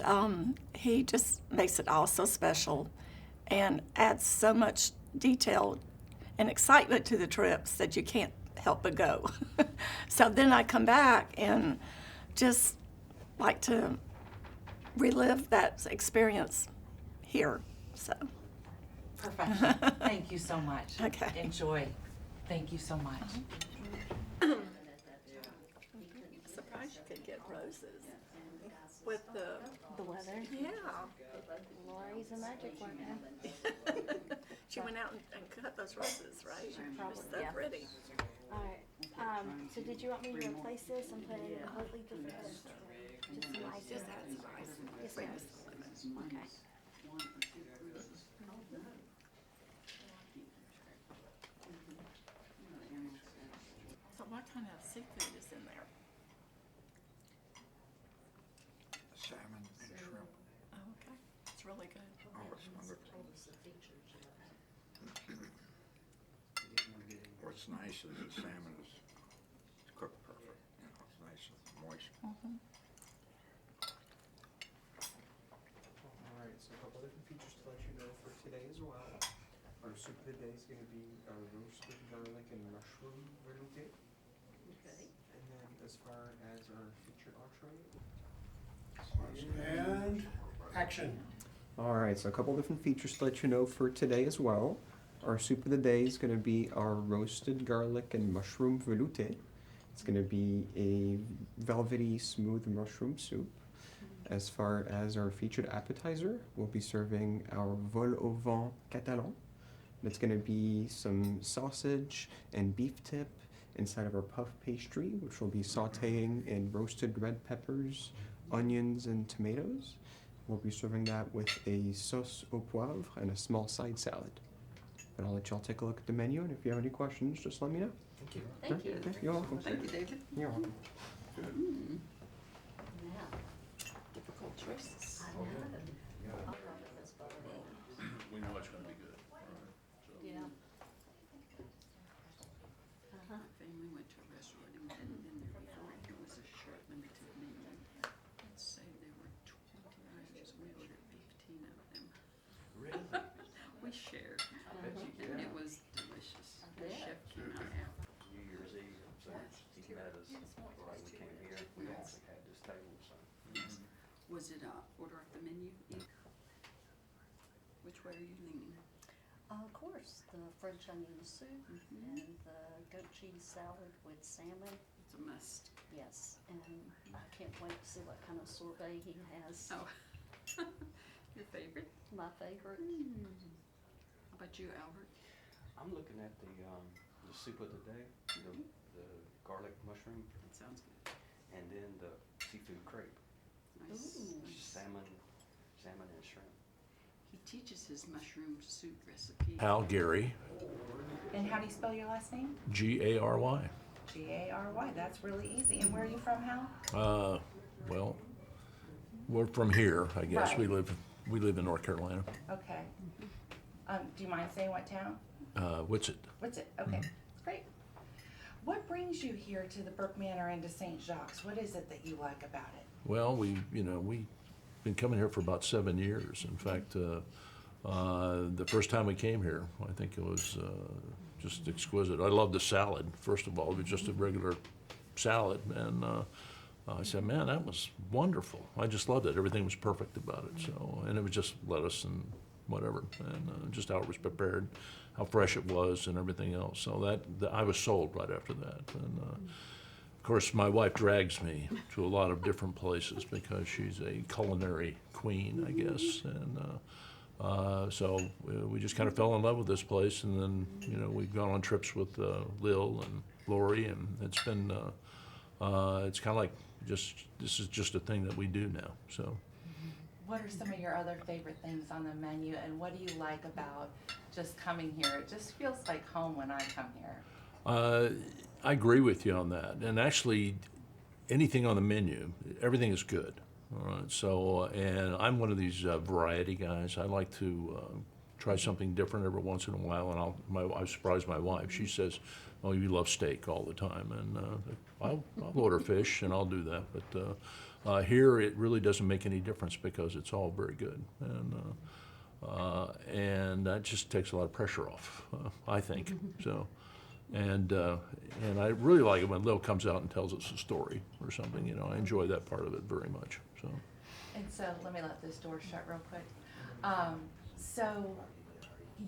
Speaker 6: he just makes it all so special and adds so much detail and excitement to the trips that you can't help but go. So then I come back and just like to relive that experience here. So.
Speaker 4: Perfection. Thank you so much.
Speaker 6: Okay.
Speaker 4: Enjoy. Thank you so much.
Speaker 6: I'm surprised you could get roses with
Speaker 7: The weather.
Speaker 6: yeah.
Speaker 7: Lori's a magic worker.
Speaker 6: She went out and cut those roses, right?
Speaker 7: probably,
Speaker 6: So
Speaker 7: yeah.
Speaker 6: pretty.
Speaker 7: All right. So did you want me to replace this and put in a completely different? Just some ice.
Speaker 6: Just add some ice.
Speaker 7: Yes, ma'am. Okay.
Speaker 6: So what kind of seafood is in there?
Speaker 8: Salmon and shrimp.
Speaker 6: Oh, okay. It's really good.
Speaker 8: Oh, it's wonderful. What's nice is the salmon is cooked perfect, you know, it's nice and moist.
Speaker 6: Mm-hmm.
Speaker 10: Alright, so a couple different features to let you know for today as well. Our soup of the day is gonna be our roasted garlic and mushroom velouté.
Speaker 9: Okay.
Speaker 10: And then as far as our featured entree.
Speaker 3: And action.
Speaker 10: Alright, so a couple different features to let you know for today as well. Our soup of the day is gonna be our roasted garlic and mushroom velouté. It's gonna be a velvety smooth mushroom soup. As far as our featured appetizer, we'll be serving our vol au vent catalan. It's gonna be some sausage and beef tip inside of our puff pastry, which we'll be sauteing in roasted red peppers, onions, and tomatoes. We'll be serving that with a sauce au poivre and a small side salad. But I'll let y'all take a look at the menu, and if you have any questions, just let me know.
Speaker 8: Thank you.
Speaker 9: Thank you.
Speaker 10: Okay, you're welcome.
Speaker 9: Thank you, David.
Speaker 10: You're welcome.
Speaker 9: Now, difficult choices.
Speaker 11: We know it's gonna be good.
Speaker 9: Yeah. My family went to a restaurant and hadn't been there before, and it was a short limited menu. Let's say there were 20 items, we ordered 15 of them.
Speaker 11: Really?
Speaker 9: We shared,
Speaker 11: Bet you
Speaker 9: and
Speaker 11: can.
Speaker 9: it was delicious. The chef came out.
Speaker 11: New Year's Eve, so he met us, right, we came here, we also had this table, so.
Speaker 9: Was it order off the menu? Which way are you leaning?
Speaker 12: Of course, the French onion soup and the goat cheese salad with salmon.
Speaker 9: It's a must.
Speaker 12: Yes, and I can't wait to see what kind of sorbet he has.
Speaker 9: Oh, your favorite?
Speaker 12: My favorite.
Speaker 9: How about you, Albert?
Speaker 1: I'm looking at the soup of the day, the garlic mushroom,
Speaker 9: That sounds good.
Speaker 1: and then the seafood crepe,
Speaker 9: Nice.
Speaker 12: Ooh.
Speaker 9: Nice.
Speaker 1: salmon and shrimp.
Speaker 9: He teaches his mushroom soup recipe.
Speaker 11: Al Gary,
Speaker 4: And how do you spell your last name?
Speaker 11: Gary.
Speaker 4: Gary, that's really easy. And where are you from, Hal?
Speaker 11: Well, we're from here, I guess.
Speaker 4: Right.
Speaker 11: We live in North Carolina.
Speaker 4: Okay. Do you mind saying what town?
Speaker 11: What's it?
Speaker 4: What's it? Okay, great. What brings you here to the Burke Manor and to St. Jacques? What is it that you like about it?
Speaker 11: Well, we've been coming here for about 7 years. In fact, the first time we came here, I think it was just exquisite. I love the salad, first of all. It was just a regular salad. And I said, man, that was wonderful. I just loved it. Everything was perfect about it. So, and it was just lettuce and whatever, and just how it was prepared, how fresh it was, and everything else. So I was sold right after that. And of course, my wife drags me to a lot of different places because she's a culinary queen, I guess. And so we just kind of fell in love with this place, and then we've gone on trips with Lil and Lori, and it's been it's kind of like this is just a thing that we do now. So.
Speaker 4: What are some of your other favorite things on the menu, and what do you like about just coming here? It just feels like home when I come here.
Speaker 11: I agree with you on that. And actually, anything on the menu, everything is good. All right. So, and I'm one of these variety guys. I like to try something different every once in a while. And I surprise my wife. She says, "Oh, you love steak all the time," and I'll order fish and I'll do that. But here, it really doesn't make any difference because it's all very good, and that just takes a lot of pressure off, I think. So, and I really like it when Lil comes out and tells us a story or something. I enjoy that part of it very much. So.
Speaker 4: And so let me let this door shut real quick. So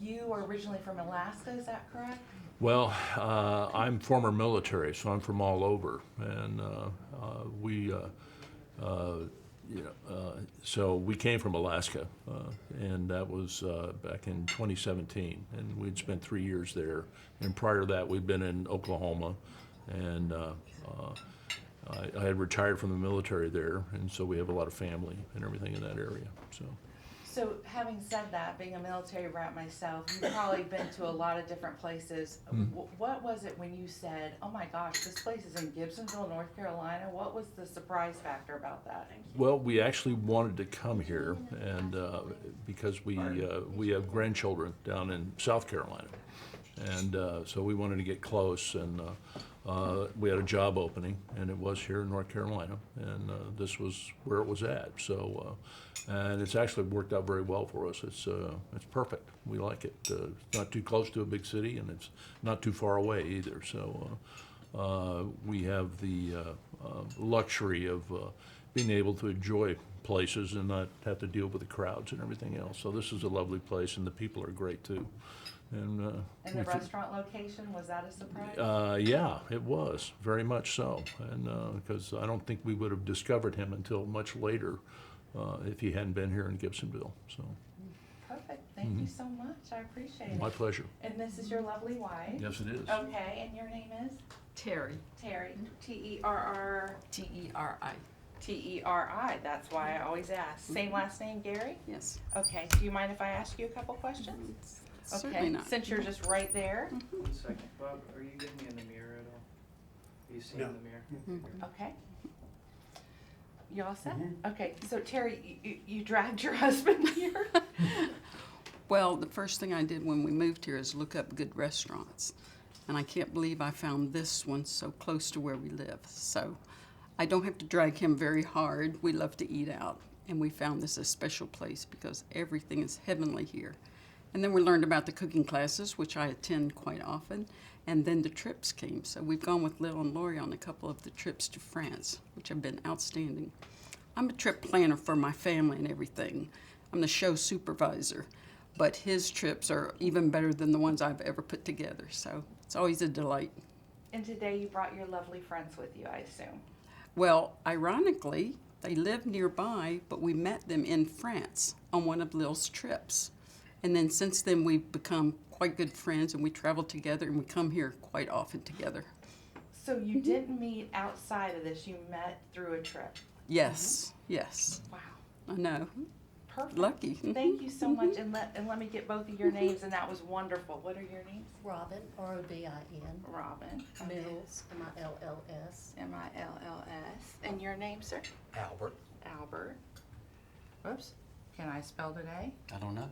Speaker 4: you are originally from Alaska, is that correct?
Speaker 11: Well, I'm former military, so I'm from all over, and so we came from Alaska, and that was back in 2017, and we'd spent 3 years there. And prior to that, we'd been in Oklahoma, and I had retired from the military there, and so we have a lot of family and everything in that area.
Speaker 4: So having said that, being a military brat myself, you've probably been to a lot of different places. What was it when you said, "Oh my gosh, this place is in Gibsonville, North Carolina"? What was the surprise factor about that?
Speaker 11: Well, we actually wanted to come here, and because we have grandchildren down in South Carolina, and so we wanted to get close, and we had a job opening, and it was here in North Carolina, and this was where it was at. So, and it's actually worked out very well for us. It's perfect. We like it. It's not too close to a big city, and it's not too far away either. So, we have the luxury of being able to enjoy places and not have to deal with the crowds and everything else. So this is a lovely place, and the people are great too. And
Speaker 4: the restaurant location, was that a surprise?
Speaker 11: Yeah, it was, very much so. And because I don't think we would have discovered him until much later if he hadn't been here in Gibsonville. So.
Speaker 4: Perfect. Thank you so much. I appreciate it.
Speaker 11: My pleasure.
Speaker 4: And this is your lovely wife?
Speaker 11: Yes, it is.
Speaker 4: Okay, and your name is?
Speaker 9: Terry.
Speaker 4: Terry. T-E-R-R.
Speaker 9: T-E-R-I.
Speaker 4: T-E-R-I. That's why I always ask. Same last name, Gary?
Speaker 9: Yes.
Speaker 4: Okay. Do you mind if I ask you a couple questions?
Speaker 9: Certainly
Speaker 4: Okay,
Speaker 9: not.
Speaker 4: since you're just right there.
Speaker 1: 1 second, Bob, are you getting in the mirror at all? Are you seeing
Speaker 3: No.
Speaker 1: the mirror?
Speaker 4: Okay. You all set? Okay, so Terry, you dragged your husband here?
Speaker 9: Well, the first thing I did when we moved here is look up good restaurants. And I can't believe I found this one so close to where we live. So I don't have to drag him very hard. We love to eat out. And we found this a special place because everything is heavenly here. And then we learned about the cooking classes, which I attend quite often. And then the trips came. So we've gone with Lil and Lori on a couple of the trips to France, which have been outstanding. I'm a trip planner for my family and everything. I'm the show supervisor. But his trips are even better than the ones I've ever put together. So it's always a delight.
Speaker 4: And today you brought your lovely friends with you, I assume.
Speaker 9: Well, ironically, they live nearby, but we met them in France on one of Lil's trips. And then since then, we've become quite good friends, and we travel together, and we come here quite often together.
Speaker 4: So you didn't meet outside of this, you met through a trip.
Speaker 9: Yes, yes.
Speaker 4: Wow.
Speaker 9: I know.
Speaker 4: Perfect.
Speaker 9: Lucky.
Speaker 4: Thank you so much, and let me get both of your names, and that was wonderful. What are your names?
Speaker 12: Robin, R-O-B-I-N.
Speaker 4: Robin. Okay.
Speaker 12: Mills, M-I-L-L-S.
Speaker 4: M-I-L-L-S. And your name, sir?
Speaker 1: Albert.
Speaker 4: Albert. Whoops. Can I spell today?
Speaker 1: I don't know.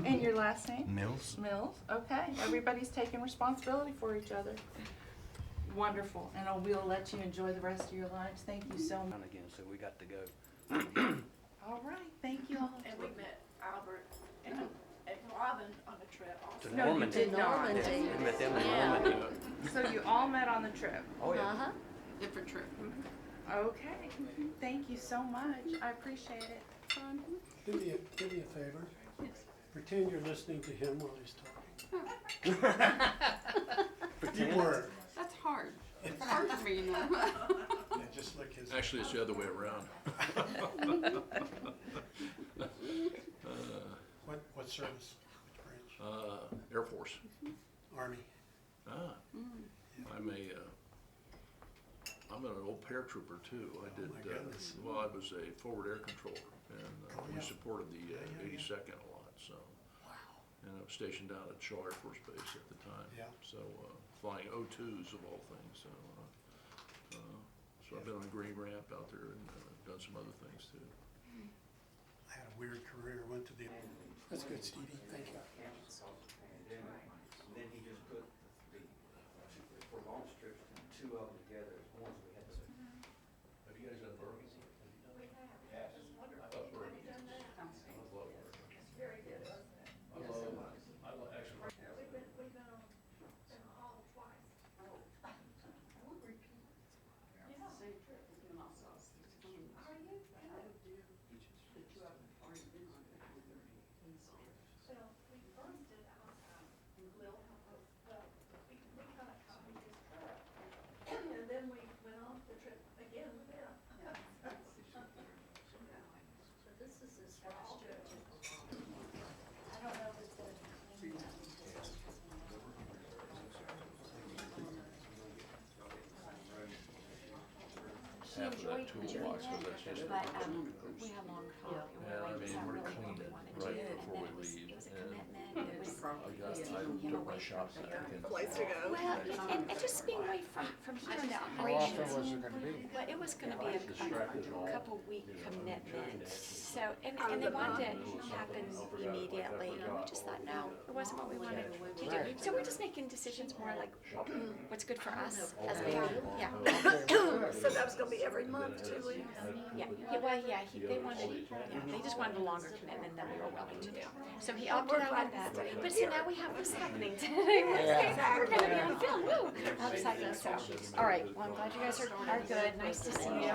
Speaker 4: And your last name?
Speaker 1: Mills.
Speaker 4: Mills. Okay. Everybody's taking responsibility for each other. Wonderful. And we'll let you enjoy the rest of your lunch. Thank you so much.
Speaker 1: Again, so we got to go.
Speaker 4: All right. Thank you all.
Speaker 6: And we met Albert and Robin on a trip also.
Speaker 1: To
Speaker 4: No, you
Speaker 1: Normandy.
Speaker 4: did not.
Speaker 12: Normandy.
Speaker 1: We met them in
Speaker 12: Yeah.
Speaker 1: Normandy.
Speaker 4: So you all met on the trip.
Speaker 1: Oh, yeah.
Speaker 12: Uh-huh.
Speaker 9: Different trip.
Speaker 4: Okay. Thank you so much. I appreciate it.
Speaker 3: Do me a favor. Pretend you're listening to him while he's talking. You were.
Speaker 9: That's hard. It's hard for me, you know.
Speaker 3: Yeah, just like his.
Speaker 11: Actually, it's the other way around.
Speaker 3: What service? Which branch?
Speaker 11: Air Force.
Speaker 3: Army.
Speaker 11: I'm an old paratrooper too. I did,
Speaker 3: my goodness.
Speaker 11: well, I was a forward air controller, and we
Speaker 3: yeah.
Speaker 11: supported the
Speaker 3: Yeah, yeah, yeah.
Speaker 11: 82nd a lot, so.
Speaker 3: Wow.
Speaker 11: And I was stationed down at Shaw Air Force Base at the time.
Speaker 3: Yeah.
Speaker 11: So, flying O2s of all things, so. So I've been on a green ramp out there and done some other things too.
Speaker 3: I had a weird career. Went to the. That's good, Stevie. Thank you.
Speaker 1: Then he just put for launch trips, two of them together as one, so we had to.
Speaker 11: Have you guys done Burke? Yes. I love Burke. I love Burke. It's very good. I love actually.
Speaker 6: We've been in the hall twice.
Speaker 9: Same trip. Are you?
Speaker 6: Well, we first did outside, Lil helped us, we kind of copied his trip. And then we went on the trip again with him.
Speaker 12: So this is his first trip. I don't know if it's gonna be clean.
Speaker 11: Half of that toolbox, so that's just.
Speaker 13: But we had a long talk. And
Speaker 11: Yeah, I
Speaker 13: we
Speaker 11: mean,
Speaker 13: decided
Speaker 11: we're
Speaker 13: really
Speaker 11: cleaning
Speaker 13: what
Speaker 11: it
Speaker 13: we wanted
Speaker 11: right
Speaker 13: to do,
Speaker 11: before
Speaker 13: and
Speaker 11: we
Speaker 13: then
Speaker 11: leave,
Speaker 13: it was a
Speaker 11: and
Speaker 13: commitment. It was
Speaker 11: I took my shop vac and.
Speaker 6: Place to go.
Speaker 13: well, and just being away from here and the operations. Well, it was going to be a couple week commitment. So and they wanted to happen immediately, and we just thought no, it wasn't what we wanted to do. So we're just making decisions more like what's good for us as a family. Yeah.
Speaker 6: So that was gonna be every month, 2 weeks.
Speaker 13: Yeah, they just wanted a longer commitment than we were willing to do. So he opted out on that. But so now we have this happening today. We're going to be on film. Woo! How exciting. So, all right. Well, I'm glad you guys are good. Nice to see you.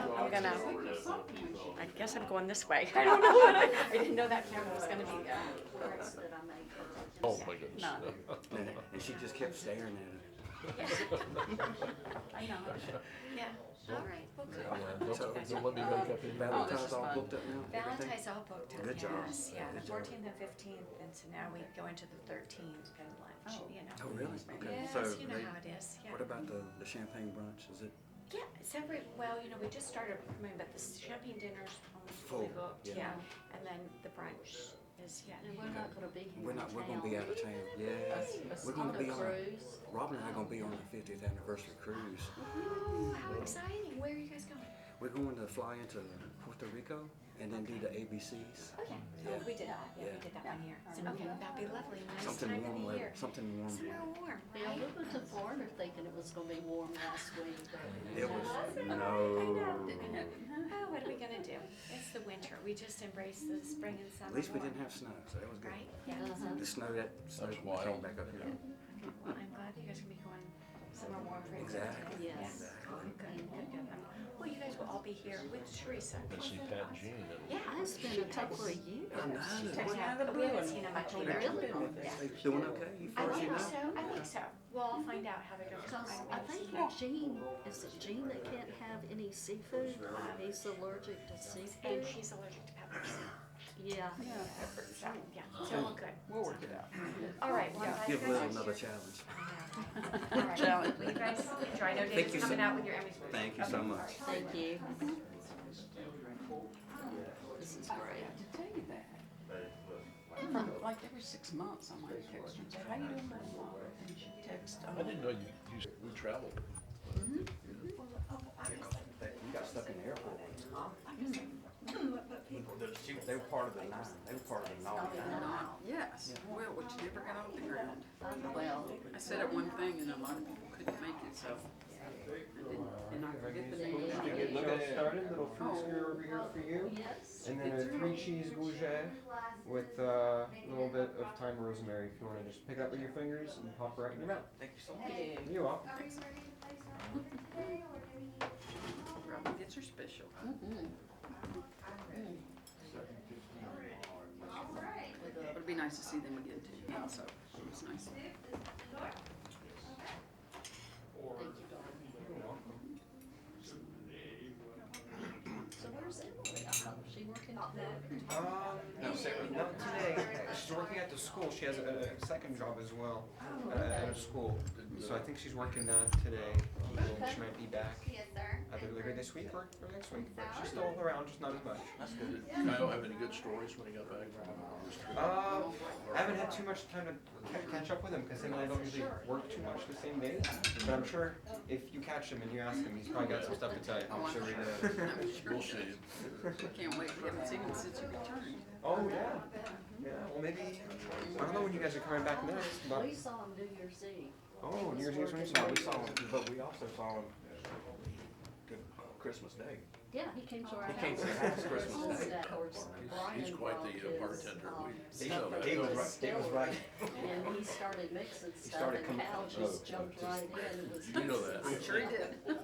Speaker 13: I guess I'm going this way. I don't know. I didn't know that camera was going to be there.
Speaker 11: Oh, my goodness.
Speaker 1: And she just kept staring at it.
Speaker 13: I know. Yeah. All right. Well, good.
Speaker 11: Yeah, don't let me make up any.
Speaker 1: Valentine's all booked up now?
Speaker 13: Valentine's all booked up.
Speaker 1: Good job.
Speaker 13: Yes. Yeah, the 14th and 15th, and so now we go into the 13th and lunch. You know.
Speaker 1: Oh, really? Okay.
Speaker 13: Yes,
Speaker 1: So
Speaker 13: you know how it is. Yeah.
Speaker 1: What about the champagne brunch? Is it?
Speaker 13: Yeah, well, you know, we just started, but the champagne dinner's almost fully
Speaker 1: Full,
Speaker 13: booked,
Speaker 1: yeah.
Speaker 13: yeah. And then the brunch is yet.
Speaker 12: And we're not gonna be here
Speaker 1: We're
Speaker 12: in
Speaker 1: not, we're
Speaker 12: town.
Speaker 1: gonna be out of town, yes. We're
Speaker 12: On
Speaker 1: gonna
Speaker 12: the
Speaker 1: be on,
Speaker 12: cruise.
Speaker 1: Robin and I are gonna be on the 50th anniversary cruise.
Speaker 13: Oh, how exciting. Where are you guys going?
Speaker 1: We're going to fly into Puerto Rico and then do the ABCs.
Speaker 13: Oh, yeah.
Speaker 1: Yeah.
Speaker 13: We did that. Yeah, we did that one year. So, okay, that'd be lovely. Nice
Speaker 1: Something
Speaker 13: time of
Speaker 1: warm
Speaker 13: the
Speaker 1: weather,
Speaker 13: year.
Speaker 1: something warm.
Speaker 13: Somewhere warm,
Speaker 12: Yeah,
Speaker 13: right?
Speaker 12: we went to Florida thinking it was gonna be warm last week, but
Speaker 1: It was,
Speaker 13: I
Speaker 1: no.
Speaker 13: Oh, what are we gonna do? It's the winter. We just embrace the spring and summer.
Speaker 1: At least we
Speaker 13: more,
Speaker 1: didn't have snow, so that was good.
Speaker 13: Right? Yeah.
Speaker 1: The snow that
Speaker 11: That's
Speaker 1: came
Speaker 11: wild.
Speaker 1: back up here.
Speaker 13: Well, I'm glad you guys are gonna be going somewhere warm for your
Speaker 1: Exactly.
Speaker 13: birthday.
Speaker 12: Yes.
Speaker 13: Good, good, good. Well, you guys will all be here with Teresa.
Speaker 11: And see Pat and Jean.
Speaker 13: Yeah.
Speaker 12: it's been a couple of years.
Speaker 1: I know.
Speaker 13: We haven't seen them much either. Yeah.
Speaker 1: They doing okay? You
Speaker 13: I
Speaker 1: far as you
Speaker 13: think
Speaker 1: know?
Speaker 13: so. I think so. We'll all find out how they're doing.
Speaker 12: Because I think Gene, is it Gene that can't have any seafood? He's allergic to
Speaker 13: And
Speaker 12: seafood.
Speaker 13: she's allergic to peppers.
Speaker 12: Yeah.
Speaker 13: Peppers. So, yeah. So we're good.
Speaker 9: We'll work it out.
Speaker 13: All right. Well, I'm glad you
Speaker 1: Give
Speaker 13: guys
Speaker 1: Will
Speaker 13: are
Speaker 1: another
Speaker 13: here.
Speaker 1: challenge.
Speaker 13: All right.
Speaker 9: Challenge.
Speaker 13: Well, you guys enjoy. I know
Speaker 1: Thank
Speaker 13: David's
Speaker 1: you
Speaker 13: coming
Speaker 1: so-
Speaker 13: out with your Emmys.
Speaker 1: Thank you so much.
Speaker 12: Thank you. This is great.
Speaker 9: To tell you that. From like every 6 months, I might text her, say, how you doing, Mom? And she texts,
Speaker 11: I didn't know we traveled.
Speaker 1: You got stuck in the airport. They were part of the nine. They were part of the nine.
Speaker 9: Yes, well, which never got off the ground. Well, I said it one thing and a lot of people couldn't make it, so and I forget the name.
Speaker 10: Get y'all started, little fruit skewer over here for you.
Speaker 12: Yes.
Speaker 10: And then a 3 cheese gougere with a little bit of thyme rosemary if you want to just pick it up with your fingers and pop right in your mouth.
Speaker 1: Thank you so much.
Speaker 10: You're welcome.
Speaker 9: Robin gets her special. It'd be nice to see them again too, also. It was nice.
Speaker 12: Thank you, darling. So where's Emily? I thought she working today.
Speaker 10: No, today. She's working at the school. She has a second job as well at a school. So I think she's working that today. And she might be back
Speaker 13: Yes, sir.
Speaker 10: either later this week or next week. But she's still around, just not as much.
Speaker 11: That's good. Did Kyle have any good stories when he got back from his trip?
Speaker 10: I haven't had too much time to catch up with him because him and I don't usually work too much the same day. But I'm sure if you catch him and you ask him, he's probably got some stuff to tell you.
Speaker 9: Oh, I'm
Speaker 10: sure he
Speaker 9: sure.
Speaker 10: does.
Speaker 9: I'm sure.
Speaker 11: We'll see.
Speaker 9: Can't wait. We haven't seen him since he returned.
Speaker 10: Oh, yeah. Yeah, well, maybe, I don't know when you guys are coming back next, but,
Speaker 12: We saw him New Year's Eve.
Speaker 10: oh, New Year's Eve when you
Speaker 1: Yeah,
Speaker 10: saw
Speaker 1: we
Speaker 10: it.
Speaker 1: saw him, but we also saw him good Christmas Day.
Speaker 12: Yeah, he came to our house.
Speaker 1: He came to the house Christmas Day.
Speaker 12: Of course, Brian
Speaker 11: He's quite
Speaker 12: brought
Speaker 11: the
Speaker 12: his,
Speaker 11: bartender. We
Speaker 12: stuff
Speaker 11: know that.
Speaker 12: from
Speaker 1: He was
Speaker 12: the
Speaker 1: right, he was
Speaker 12: distillery.
Speaker 1: right.
Speaker 12: And he started mixing stuff
Speaker 1: started
Speaker 12: and
Speaker 1: coming-
Speaker 12: Cal just jumped right in and was.
Speaker 11: You know that.
Speaker 9: I'm sure he did.
Speaker 12: So,
Speaker 9: Yeah,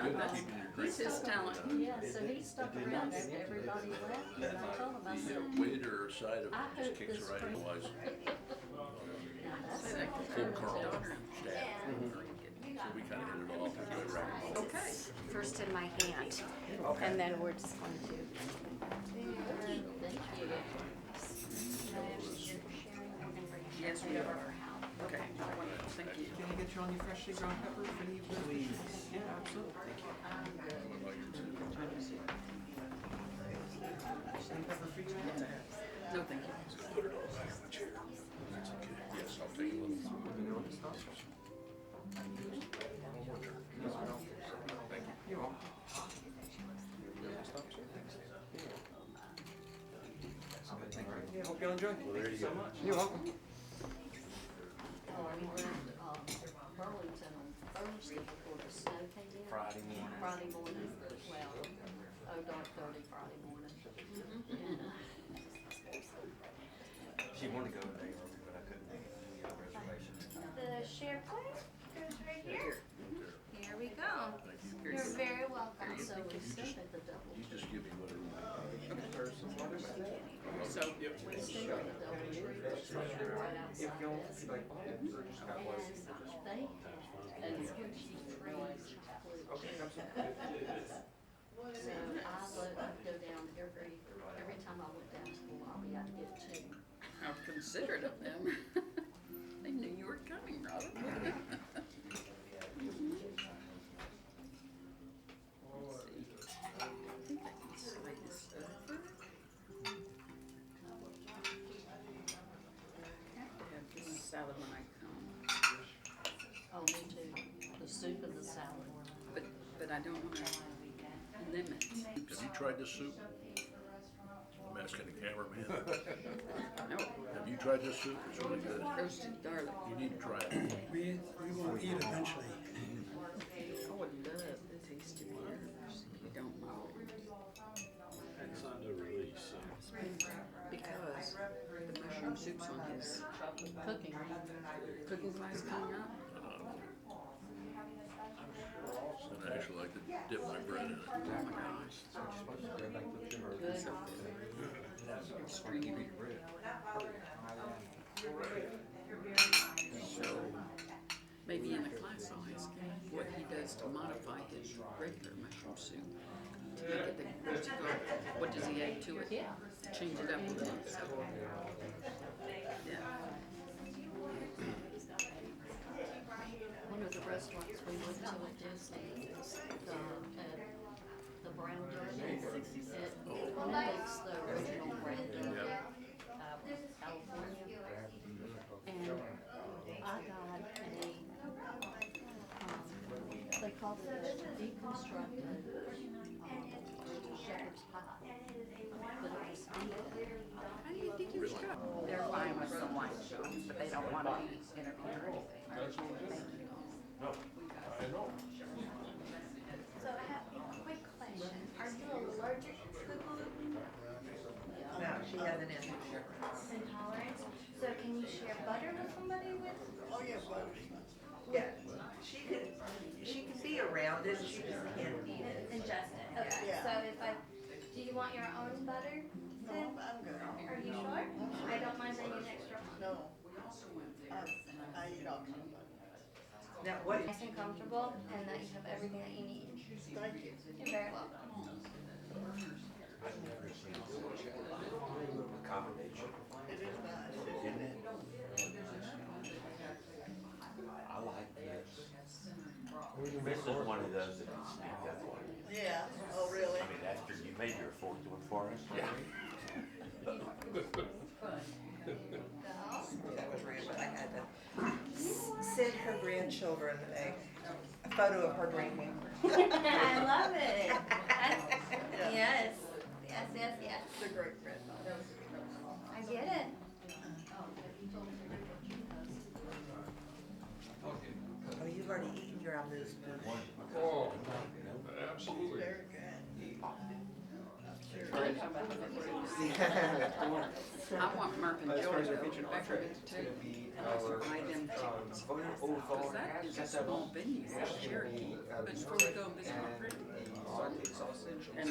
Speaker 11: Good at
Speaker 9: that's,
Speaker 11: keeping your
Speaker 9: that's
Speaker 11: drink.
Speaker 9: his talent.
Speaker 12: yeah, so he stuck around after everybody left and I told him, I
Speaker 11: The
Speaker 12: said,
Speaker 11: waiter side of
Speaker 12: I
Speaker 11: it just
Speaker 12: hope
Speaker 11: kicks
Speaker 12: this
Speaker 11: right in.
Speaker 12: spring-
Speaker 11: Otherwise,
Speaker 12: now that's
Speaker 9: Say that 'cause
Speaker 11: full
Speaker 9: his
Speaker 11: Carl
Speaker 9: daughter and
Speaker 11: staff. So we kind of hit it off and joined right.
Speaker 9: Okay.
Speaker 13: First in my hand. And then we're just going to.
Speaker 12: thank you.
Speaker 9: Yes, we are. Okay, thank you.
Speaker 10: Can I get you on your freshly ground pepper for the evening? Please. Yeah, absolutely. Thank you. Any pepper for you?
Speaker 9: No, thank you.
Speaker 11: Put it all back in the chair. That's okay. Yes, I'll take a little.
Speaker 10: Let me know when to stop.
Speaker 11: One more turn. Thank you.
Speaker 10: You're welcome. Stop, sir. All right. Yeah, hope you all enjoy.
Speaker 1: Thank you so much.
Speaker 10: You're welcome.
Speaker 12: We were in Burlington on Thursday before the snow came in.
Speaker 1: Friday morning.
Speaker 12: Friday morning, well, dark 30 Friday morning.
Speaker 1: She wanted to go today early, but I couldn't make it to the reservation.
Speaker 13: The share plate goes right here. Here we go. You're very welcome.
Speaker 12: So we stayed at the double.
Speaker 11: You just give me whatever.
Speaker 9: So,
Speaker 12: We stayed at the double tree, which is right
Speaker 10: If
Speaker 12: outside
Speaker 10: y'all
Speaker 12: this.
Speaker 10: like, or just got one.
Speaker 12: And they, and it's trees completely.
Speaker 10: Okay, absolutely.
Speaker 12: So I go down every time I went down to the lobby, I'd get two.
Speaker 9: how considerate of them. They knew you were coming, Robin. Let's see. I think I can slide this over. don't want to limit.
Speaker 11: Have you tried this soup? I'm asking the cameraman.
Speaker 9: No,
Speaker 11: Have you tried this soup? It's really good.
Speaker 9: roasted garlic.
Speaker 11: You need to try it.
Speaker 3: We will eat eventually.
Speaker 9: I would love the taste of yours. You don't mind.
Speaker 11: It's under release, so.
Speaker 9: Because the mushroom soup's on his cooking class coming up.
Speaker 11: And I actually like to dip my bread in it.
Speaker 9: Oh my gosh. Good. So maybe in a class I'll ask him what he does to modify his regular mushroom soup to make it the roasted garlic. What does he add to it? Change it up a little. So, yeah.
Speaker 12: One of the restaurants we went to at Disney is the brown dirt. It mimics the original brown dirt out of California. And I got they call it a deconstructed shepherd's pie, but it was vegan.
Speaker 9: How do you think you struck?
Speaker 4: They're fine with some white shows, but they don't want to interfere or anything.
Speaker 13: So I have a quick question. Are you allergic to gluten?
Speaker 14: No, she has an
Speaker 13: Intolerance? So can you share butter with somebody with?
Speaker 14: Oh, yeah, butter. Yeah, she can be around it, she just can't eat it.
Speaker 13: Ingest it, okay.
Speaker 14: Yeah.
Speaker 13: So if do you want your own butter?
Speaker 14: No, I'm good.
Speaker 13: Are you sure? I don't mind bringing extra one.
Speaker 14: No. I eat all kind of butter. Now, what?
Speaker 13: Nice and comfortable, and that you have everything that you need.
Speaker 14: Thank you.
Speaker 13: You're very welcome.
Speaker 14: It is nice, isn't it?
Speaker 1: I like this. This is one of those that can sneak up on you.
Speaker 14: Yeah, oh, really?
Speaker 1: I mean, after you made your fourth one for us. Yeah.
Speaker 14: That was real, but I had to send her grandchildren a photo of her drinking.
Speaker 13: I love it. Yes, yes, yes, yes.
Speaker 14: The great grandmother.
Speaker 13: I get it.
Speaker 14: Oh, you've already eaten your amuse bouche.
Speaker 11: Oh, absolutely.
Speaker 14: Very good.
Speaker 9: I want Merc and
Speaker 10: As
Speaker 9: Joe
Speaker 10: far as
Speaker 9: to
Speaker 10: our
Speaker 9: go
Speaker 10: featured
Speaker 9: back
Speaker 10: offering,
Speaker 9: to
Speaker 10: it's gonna be
Speaker 9: buy
Speaker 10: our,
Speaker 9: them chickens. Because that is a small venue, that's Cherokee. But before we go and visit my friend,
Speaker 10: sauteed sausage.
Speaker 9: and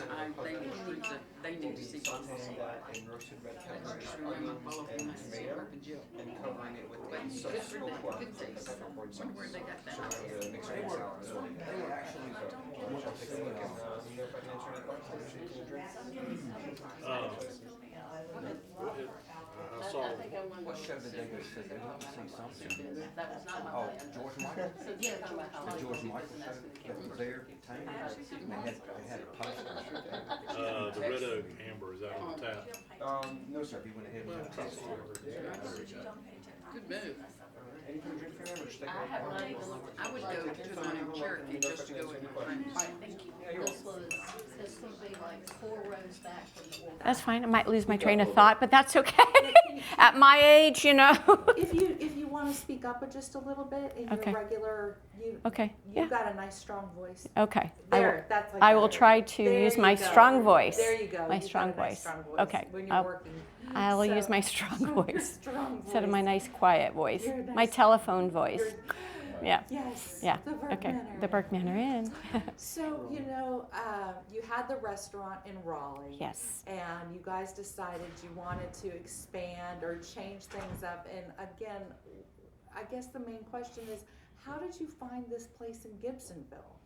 Speaker 9: they need to see both.
Speaker 10: Sauteing that in roasted red
Speaker 9: I
Speaker 10: peppers,
Speaker 9: just remember
Speaker 10: onions,
Speaker 9: following
Speaker 10: and
Speaker 9: my sister,
Speaker 10: tomato,
Speaker 9: Merc and Jill.
Speaker 10: and covering it with
Speaker 9: But
Speaker 10: a
Speaker 9: good
Speaker 10: sauce
Speaker 9: for them,
Speaker 10: scope
Speaker 9: good taste.
Speaker 10: peppercorn sauce.
Speaker 9: Wonder where they got that.
Speaker 10: So the mixed green salad as well. They were actually the one I'll take a look at. You know, if I can answer any questions, you can drink.
Speaker 11: Go ahead. I saw.
Speaker 1: What show did they go see? They went to see something.
Speaker 12: That was not my
Speaker 1: Oh,
Speaker 12: plan.
Speaker 1: George Michael?
Speaker 12: So, yeah, talking about how
Speaker 1: The
Speaker 12: long
Speaker 1: George
Speaker 12: it was,
Speaker 1: Michael
Speaker 12: and
Speaker 1: show
Speaker 12: that's when it came
Speaker 1: that was
Speaker 12: from.
Speaker 1: there at Tanya. They had a poster.
Speaker 11: The Red Oak Amber is out on tap.
Speaker 10: No, sir, we went ahead and had a test.
Speaker 9: Good move.
Speaker 10: Anything to drink for them, or just take a
Speaker 12: I
Speaker 10: look?
Speaker 12: have not even looked.
Speaker 9: I would go to the one in Cherokee just to go with my friends.
Speaker 12: Thank you. This will be like 4 rows back from the organ.
Speaker 15: That's fine. I might lose my train of thought, but that's okay. At my age, you know.
Speaker 4: If you want to speak up just a little bit in
Speaker 15: Okay.
Speaker 4: your regular,
Speaker 15: Okay,
Speaker 4: you've
Speaker 15: yeah.
Speaker 4: got a nice strong voice.
Speaker 15: Okay.
Speaker 4: There, that's like
Speaker 15: I will
Speaker 4: better.
Speaker 15: try to
Speaker 4: There
Speaker 15: use
Speaker 4: you
Speaker 15: my
Speaker 4: go.
Speaker 15: strong voice.
Speaker 4: There you go.
Speaker 15: My
Speaker 4: You've got
Speaker 15: strong
Speaker 4: a nice
Speaker 15: voice.
Speaker 4: strong voice
Speaker 15: Okay.
Speaker 4: when you're working.
Speaker 15: I'll use
Speaker 4: So-
Speaker 15: my strong voice
Speaker 4: Strong
Speaker 15: instead of my
Speaker 4: voice.
Speaker 15: nice quiet voice.
Speaker 4: Your
Speaker 15: My
Speaker 4: nice-
Speaker 15: telephone voice. Yeah.
Speaker 4: Yes.
Speaker 15: Yeah.
Speaker 4: The Burke
Speaker 15: Okay.
Speaker 4: Manor.
Speaker 15: The Burke Manor Inn.
Speaker 4: So, you had the restaurant in Raleigh.
Speaker 15: Yes.
Speaker 4: And you guys decided you wanted to expand or change things up. And again, I guess the main question is, how did you find this place in Gibsonville?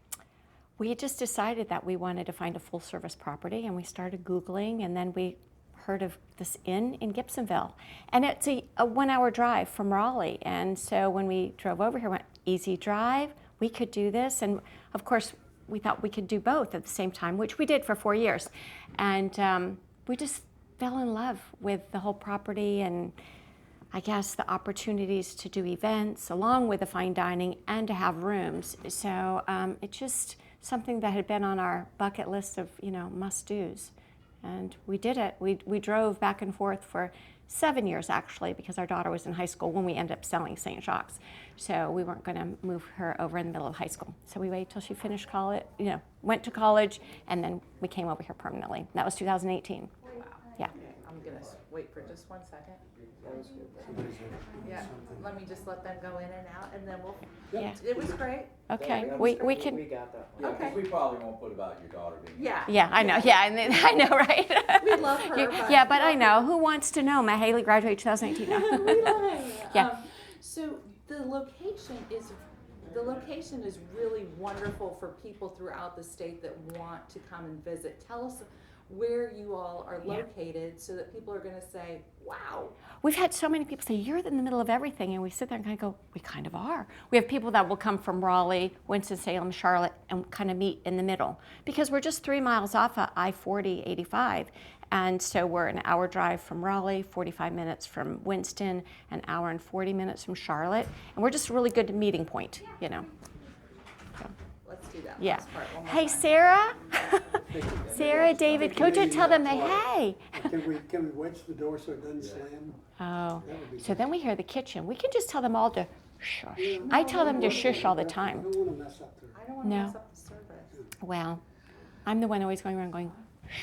Speaker 15: We just decided that we wanted to find a full service property, and we started Googling, and then we heard of this inn in Gibsonville. And it's a 1-hour drive from Raleigh. And so when we drove over here, went easy drive, we could do this. And of course, we thought we could do both at the same time, which we did for 4 years. And we just fell in love with the whole property, and I guess the opportunities to do events along with the fine dining and to have rooms. So it just something that had been on our bucket list of, must-dos. And we did it. We drove back and forth for 7 years, actually, because our daughter was in high school when we ended up selling St. Jacques. So we weren't going to move her over in the middle of high school. So we waited till she finished college, went to college, and then we came over here permanently. That was 2018.
Speaker 4: Wow.
Speaker 15: Yeah.
Speaker 4: Okay, I'm gonna wait for just 1 second. Yeah, let me just let them go in and out, and then we'll.
Speaker 15: Yeah.
Speaker 4: It was great.
Speaker 15: Okay,
Speaker 4: It was
Speaker 15: we
Speaker 4: great.
Speaker 15: can.
Speaker 16: We got that one.
Speaker 4: Okay.
Speaker 16: We probably won't put about your daughter being.
Speaker 4: Yeah.
Speaker 15: Yeah, I know. Yeah, and then, I know, right?
Speaker 4: We love her.
Speaker 15: Yeah, but I know. Who wants to know? My Haley graduated 2018. No.
Speaker 4: We love it.
Speaker 15: Yeah.
Speaker 4: So the location is really wonderful for people throughout the state that want to come and visit. Tell us where you all are located so that people are going to say, wow.
Speaker 15: We've had so many people say, you're in the middle of everything, and we sit there and kind of go, we kind of are. We have people that will come from Raleigh, Winston-Salem, Charlotte, and kind of meet in the middle, because we're just 3 miles off of I-40, 85, and so we're an hour drive from Raleigh, 45 minutes from Winston, an hour and 40 minutes from Charlotte, and we're just a really good meeting point,
Speaker 4: Let's do that
Speaker 15: Yeah.
Speaker 4: last part one more
Speaker 15: Hey,
Speaker 4: time.
Speaker 15: Sarah. Sarah, David, go to tell them, hey.
Speaker 3: Can we wedge the door so it doesn't slam?
Speaker 15: Oh,
Speaker 3: That would be
Speaker 15: so then we hear the kitchen. We can just tell them all to shush. I tell them to shush all the
Speaker 3: I
Speaker 15: time.
Speaker 3: don't want to mess up their.
Speaker 4: I don't want to
Speaker 15: No.
Speaker 4: mess up the service.
Speaker 15: Well, I'm the one always going around going, shh,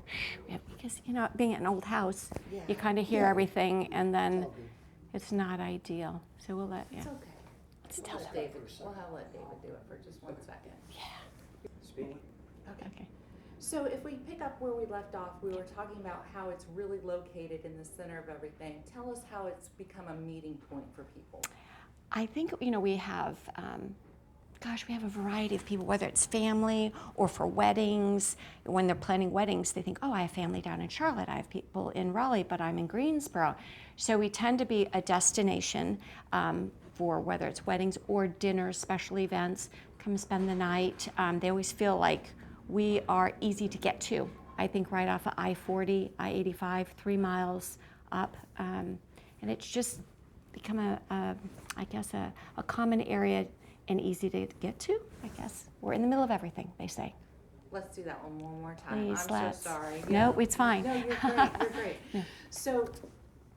Speaker 15: shh. Yeah, because, being at an old house, you kind of hear everything, and then it's not ideal. So we'll let,
Speaker 4: It's okay.
Speaker 15: Let's
Speaker 4: We'll
Speaker 15: tell
Speaker 4: let
Speaker 15: them.
Speaker 4: David, we'll let David do it for just 1 second.
Speaker 16: Speaking.
Speaker 15: Okay.
Speaker 4: So if we pick up where we left off, we were talking about how it's really located in the center of everything. Tell us how it's become a meeting point for people.
Speaker 15: I think, we have, we have a variety of people, whether it's family or for weddings. When they're planning weddings, they think, oh, I have family down in Charlotte. I have people in Raleigh, but I'm in Greensboro. So we tend to be a destination for whether it's weddings or dinners, special events, come spend the night. They always feel like we are easy to get to. I think right off of I-40, I-85, 3 miles up. And it's just become a common area and easy to get to, I guess. We're in the middle of everything, they say.
Speaker 4: Let's do that one more time.
Speaker 15: Please,
Speaker 4: I'm
Speaker 15: let's.
Speaker 4: so sorry.
Speaker 15: No, it's fine.
Speaker 4: No, you're great. You're great.
Speaker 15: Yeah.
Speaker 4: So,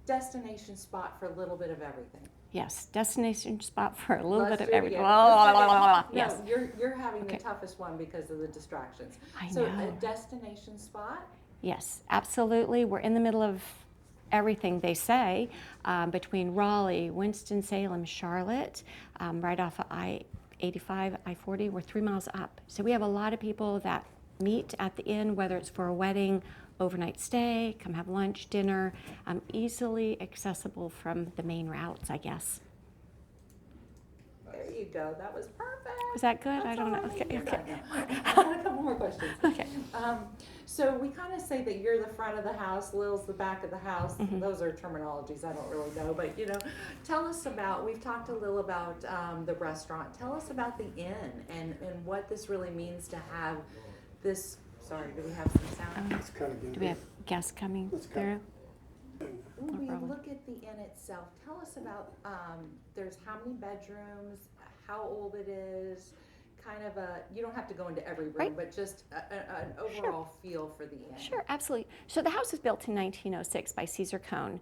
Speaker 4: destination spot for a little bit of everything.
Speaker 15: Yes, destination spot for a little
Speaker 4: Let's
Speaker 15: bit of
Speaker 4: do it
Speaker 15: everything.
Speaker 4: again.
Speaker 15: Blah, blah,
Speaker 4: Let's do it
Speaker 15: blah, blah,
Speaker 4: again.
Speaker 15: blah. Yes.
Speaker 4: No, you're having
Speaker 15: Okay.
Speaker 4: the toughest one because of the distractions.
Speaker 15: I
Speaker 4: So,
Speaker 15: know.
Speaker 4: a destination spot.
Speaker 15: Yes, absolutely. We're in the middle of everything, they say, between Raleigh, Winston-Salem, Charlotte, right off of I-85, I-40. We're 3 miles up. So we have a lot of people that meet at the inn, whether it's for a wedding, overnight stay, come have lunch, dinner, easily accessible from the main routes, I guess.
Speaker 4: There you go. That was perfect.
Speaker 15: Was that good?
Speaker 4: That's
Speaker 15: I don't know.
Speaker 4: all I
Speaker 15: Okay,
Speaker 4: needed.
Speaker 15: okay.
Speaker 4: I got a couple more questions.
Speaker 15: Okay.
Speaker 4: So we kind of say that you're the front of the house, Lil's the back of the house.
Speaker 15: Mhm.
Speaker 4: Those are terminologies I don't really know, but tell us about. We've talked a little about the restaurant. Tell us about the inn and what this really means to have this. Sorry, do we have some sound?
Speaker 3: Let's cut again.
Speaker 15: Do we have guests coming
Speaker 3: Let's cut.
Speaker 15: through?
Speaker 4: When we
Speaker 15: problem.
Speaker 4: look at the inn itself, tell us about, there's how many bedrooms, how old it is, kind of you don't have to go into every room,
Speaker 15: Right.
Speaker 4: but just an overall feel for the inn.
Speaker 15: Sure, absolutely. So the house was built in 1906 by Caesar Cone.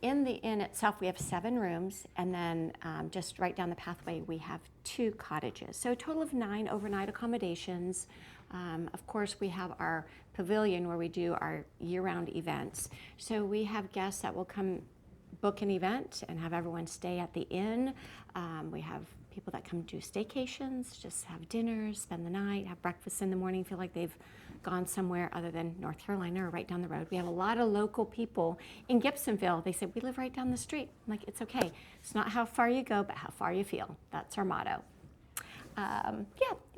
Speaker 15: In the inn itself, we have 7 rooms, and then just right down the pathway, we have 2 cottages. So a total of 9 overnight accommodations. Of course, we have our pavilion where we do our year-round events. So we have guests that will come book an event and have everyone stay at the inn. We have people that come do staycations, just have dinners, spend the night, have breakfast in the morning, feel like they've gone somewhere other than North Carolina or right down the road. We have a lot of local people in Gibsonville. They say, we live right down the street. I'm like, it's okay. It's not how far you go, but how far you feel. That's our motto.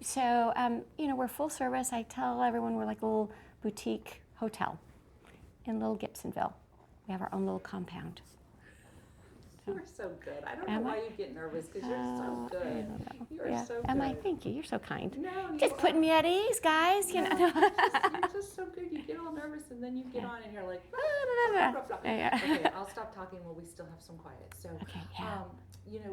Speaker 15: So we're full service. I tell everyone we're like a little boutique hotel in little Gibsonville. We have our own little compound.
Speaker 4: You are so good. I don't
Speaker 15: Am
Speaker 4: know why
Speaker 15: I?
Speaker 4: you get nervous because you're so
Speaker 15: I
Speaker 4: good.
Speaker 15: don't know.
Speaker 4: You are
Speaker 15: Yeah.
Speaker 4: so good.
Speaker 15: Am I? Thank you. You're so kind.
Speaker 4: No, you
Speaker 15: Just putting me at ease, guys.
Speaker 4: No, you're just so good. You get all nervous and then you get on and you're like, blah, blah, blah, blah.
Speaker 15: Yeah.
Speaker 4: Okay, I'll stop talking while we still have some quiet. So,
Speaker 15: Okay, yeah.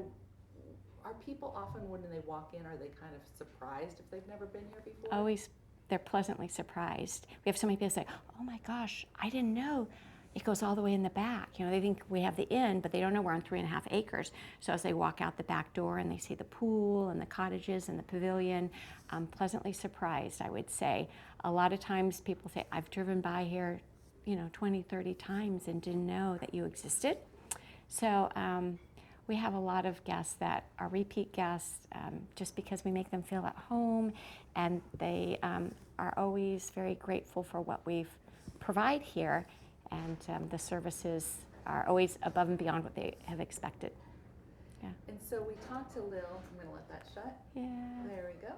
Speaker 4: are people often, when they walk in, are they kind of surprised if they've never been here before?
Speaker 15: Always, they're pleasantly surprised. We have so many people say, oh my gosh, I didn't know it goes all the way in the back. You know, they think we have the inn, but they don't know we're on 3.5 acres. So as they walk out the back door and they see the pool and the cottages and the pavilion, pleasantly surprised, I would say. A lot of times people say, I've driven by here, you know, 20, 30 times and didn't know that you existed. So we have a lot of guests that are repeat guests just because we make them feel at home, and they are always very grateful for what we provide here, and the services are always above and beyond what they have expected. Yeah.
Speaker 4: And so we talked to Lil, I'm going to let that shut.
Speaker 15: Yeah.
Speaker 4: There we go.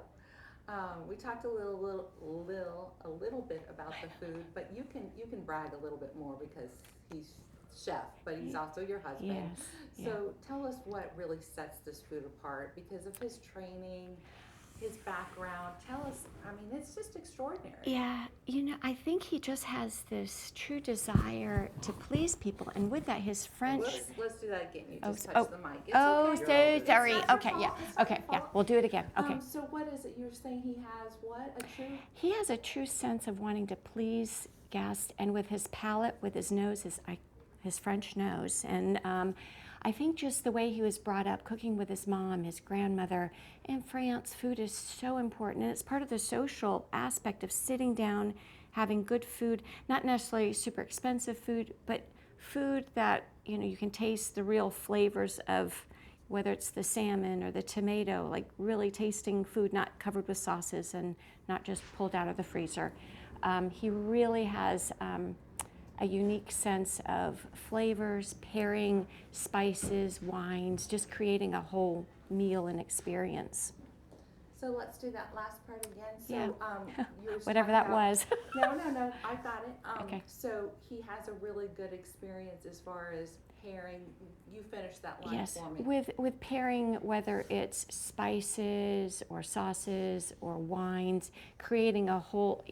Speaker 4: We talked a little bit about the food, but you can brag a little bit more because he's chef, but he's also your husband.
Speaker 15: Yes.
Speaker 4: So tell us what really sets this food apart because of his training, his background. Tell us, I mean, it's just extraordinary.
Speaker 15: Yeah, you know, I think he just has this true desire to please people, and with that, his French.
Speaker 4: Let's do that again. You just touched the mic. It's
Speaker 15: oh,
Speaker 4: okay.
Speaker 15: so sorry.
Speaker 4: It's not
Speaker 15: Okay,
Speaker 4: your
Speaker 15: yeah.
Speaker 4: fault. It's not
Speaker 15: Okay,
Speaker 4: your
Speaker 15: yeah.
Speaker 4: fault.
Speaker 15: We'll do it again. Okay.
Speaker 4: So what is it you're saying? He has what? A true?
Speaker 15: He has a true sense of wanting to please guests, and with his palate, with his nose, his French nose, and I think just the way he was brought up, cooking with his mom, his grandmother. In France, food is so important, and it's part of the social aspect of sitting down, having good food, not necessarily super expensive food, but food that, you know, you can taste the real flavors of, whether it's the salmon or the tomato, like really tasting food not covered with sauces and not just pulled out of the freezer. He really has a unique sense of flavors, pairing spices, wines, just creating a whole meal and experience.
Speaker 4: So let's do that last part again. So,
Speaker 15: Yeah.
Speaker 4: you were
Speaker 15: Whatever
Speaker 4: talking
Speaker 15: that was.
Speaker 4: No, I got it.
Speaker 15: Okay.
Speaker 4: So he has a really good experience as far as pairing. You finished that line
Speaker 15: Yes,
Speaker 4: for me.
Speaker 15: with pairing, whether it's spices or sauces or wines, creating a whole.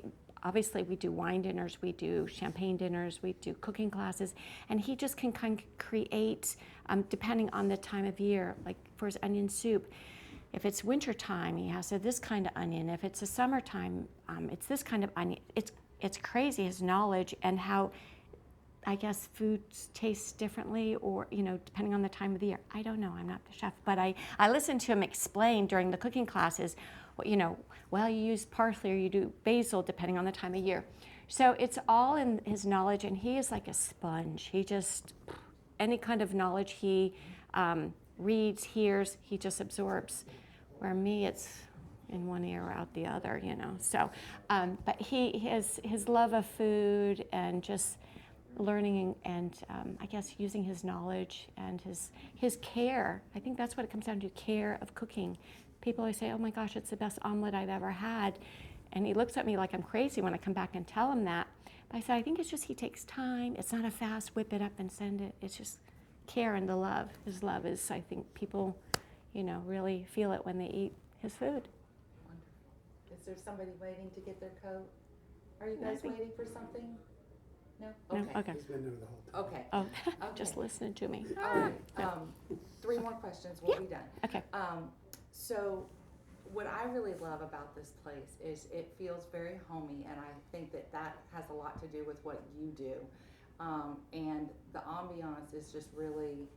Speaker 15: Obviously, we do wine dinners, we do champagne dinners, we do cooking classes, and he just can kind of create, depending on the time of year, like for his onion soup. If it's winter time, he has this kind of onion. If it's a summertime, it's this kind of onion. It's crazy, his knowledge and how, I guess, foods taste differently, or, you know, depending on the time of the year. I don't know, I'm not the chef, but I listened to him explain during the cooking classes, you know, well, you use parsley or you do basil depending on the time of year. So it's all in his knowledge, and he is like a sponge. He just, any kind of knowledge he reads, hears, he just absorbs. Where me, it's in one ear or out the other, you know. So, but his love of food and just learning and I guess using his knowledge and his care. I think that's what it comes down to, care of cooking. People always say, oh my gosh, it's the best omelet I've ever had. And he looks at me like I'm crazy when I come back and tell him that. But I said, I think it's just he takes time. It's not a fast whip it up and send it. It's just care and the love. His love is, I think people, you know, really feel it when they eat his food.
Speaker 4: Wonderful. Is there somebody waiting to get their coat? Are you
Speaker 15: No, I
Speaker 4: guys
Speaker 15: think-
Speaker 4: waiting for something? No?
Speaker 15: No? Okay.
Speaker 3: He's been there the whole time.
Speaker 4: Okay.
Speaker 15: Oh,
Speaker 4: Okay.
Speaker 15: just listening to me.
Speaker 4: All right.
Speaker 15: Yeah.
Speaker 4: 3 more questions, we'll be done.
Speaker 15: Okay.
Speaker 4: So what I really love about this place is it feels very homey, and I think that has a lot to do with what you do. And the ambiance is just really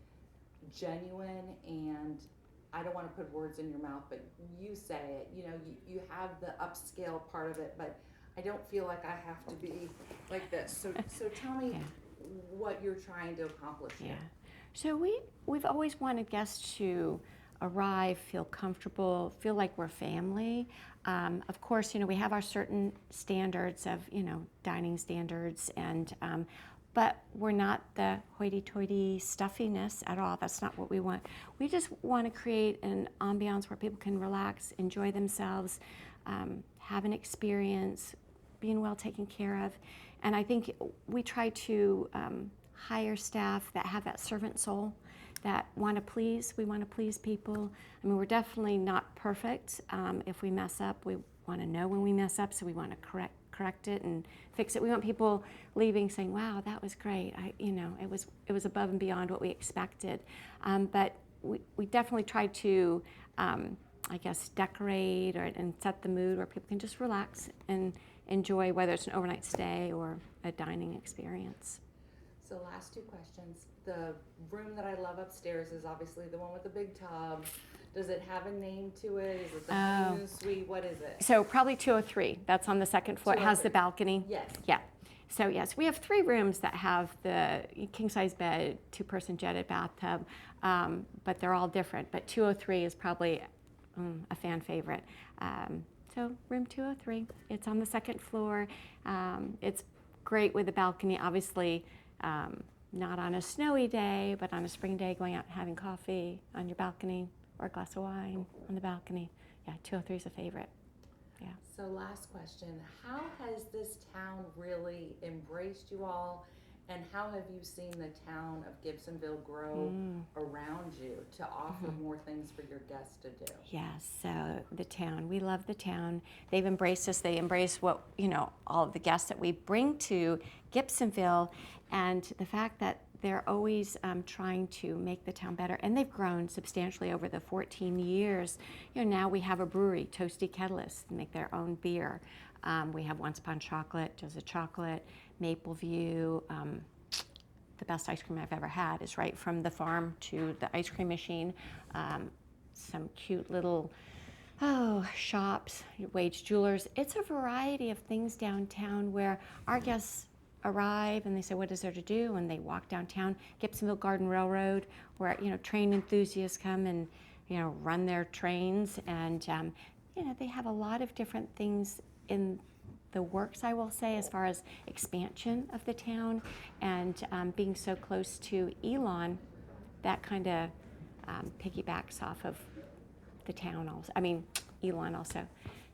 Speaker 4: genuine, and I don't want to put words in your mouth, but you say it. You know, you have the upscale part of it, but I don't feel like I have to be like this. So tell me what you're trying to accomplish here.
Speaker 15: Yeah. So we've always wanted guests to arrive, feel comfortable, feel like we're family. Of course, you know, we have our certain standards of, you know, dining standards, and but we're not the hoity-toity stuffiness at all. That's not what we want. We just want to create an ambiance where people can relax, enjoy themselves, have an experience, being well taken care of. And I think we try to hire staff that have that servant soul, that want to please. We want to please people. I mean, we're definitely not perfect. If we mess up, we want to know when we mess up, so we want to correct it and fix it. We want people leaving saying, wow, that was great. You know, it was above and beyond what we expected. But we definitely try to, I guess, decorate and set the mood where people can just relax and enjoy, whether it's an overnight stay or a dining experience.
Speaker 4: So last two questions. The room that I love upstairs is obviously the one with the big tub. Does it have a name to it? Is it the honeymoon suite? What is it?
Speaker 15: So probably 203. That's on the second floor. It has the balcony.
Speaker 4: Yes.
Speaker 15: Yeah. So yes, we have 3 rooms that have the king-size bed, 2-person jetted bathtub, but they're all different. But 203 is probably a fan favorite. So room 203, it's on the second floor. It's great with the balcony, obviously not on a snowy day, but on a spring day, going out and having coffee on your balcony or a glass of wine on the balcony. Yeah, 203 is a favorite. Yeah.
Speaker 4: So last question, how has this town really embraced you all, and how have you seen the town of Gibsonville grow around you to offer more things for your guests to do?
Speaker 15: Yes, so the town, we love the town. They've embraced us. They embrace what, all of the guests that we bring to Gibsonville, and the fact that they're always trying to make the town better, and they've grown substantially over the 14 years. Now we have a brewery, Toasty Kettlist, make their own beer. We have Once Upon Chocolate, does a chocolate, Maple View. The best ice cream I've ever had is right from the farm to the ice cream machine. Some cute little shops, Wage Jewelers. It's a variety of things downtown where our guests arrive and they say, what is there to do? And they walk downtown. Gibsonville Garden Railroad, where train enthusiasts come and run their trains, and they have a lot of different things in the works, I will say, as far as expansion of the town, and being so close to Elon, that kind of piggybacks off of the town also. Elon also.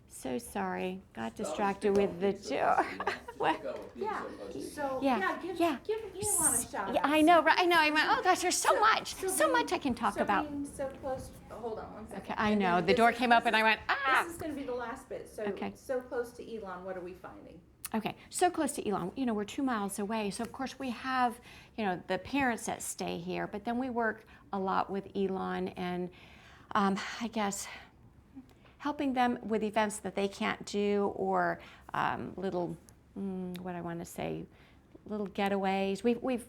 Speaker 15: So sorry, got distracted with the what?
Speaker 4: Yeah. So
Speaker 15: give
Speaker 4: Elon a shout.
Speaker 15: Yeah, I know, right? I know. I went, oh gosh, there's so much I can talk about.
Speaker 4: Being so close. Hold on one second.
Speaker 15: Okay, I know. The door came up and I went, ah.
Speaker 4: This is going to be the last bit. So, so close to Elon, what are we finding?
Speaker 15: Okay, so close to Elon. We're 2 miles away. So of course we have, the parents that stay here, but then we work a lot with Elon and I guess helping them with events that they can't do, or little, little getaways. We've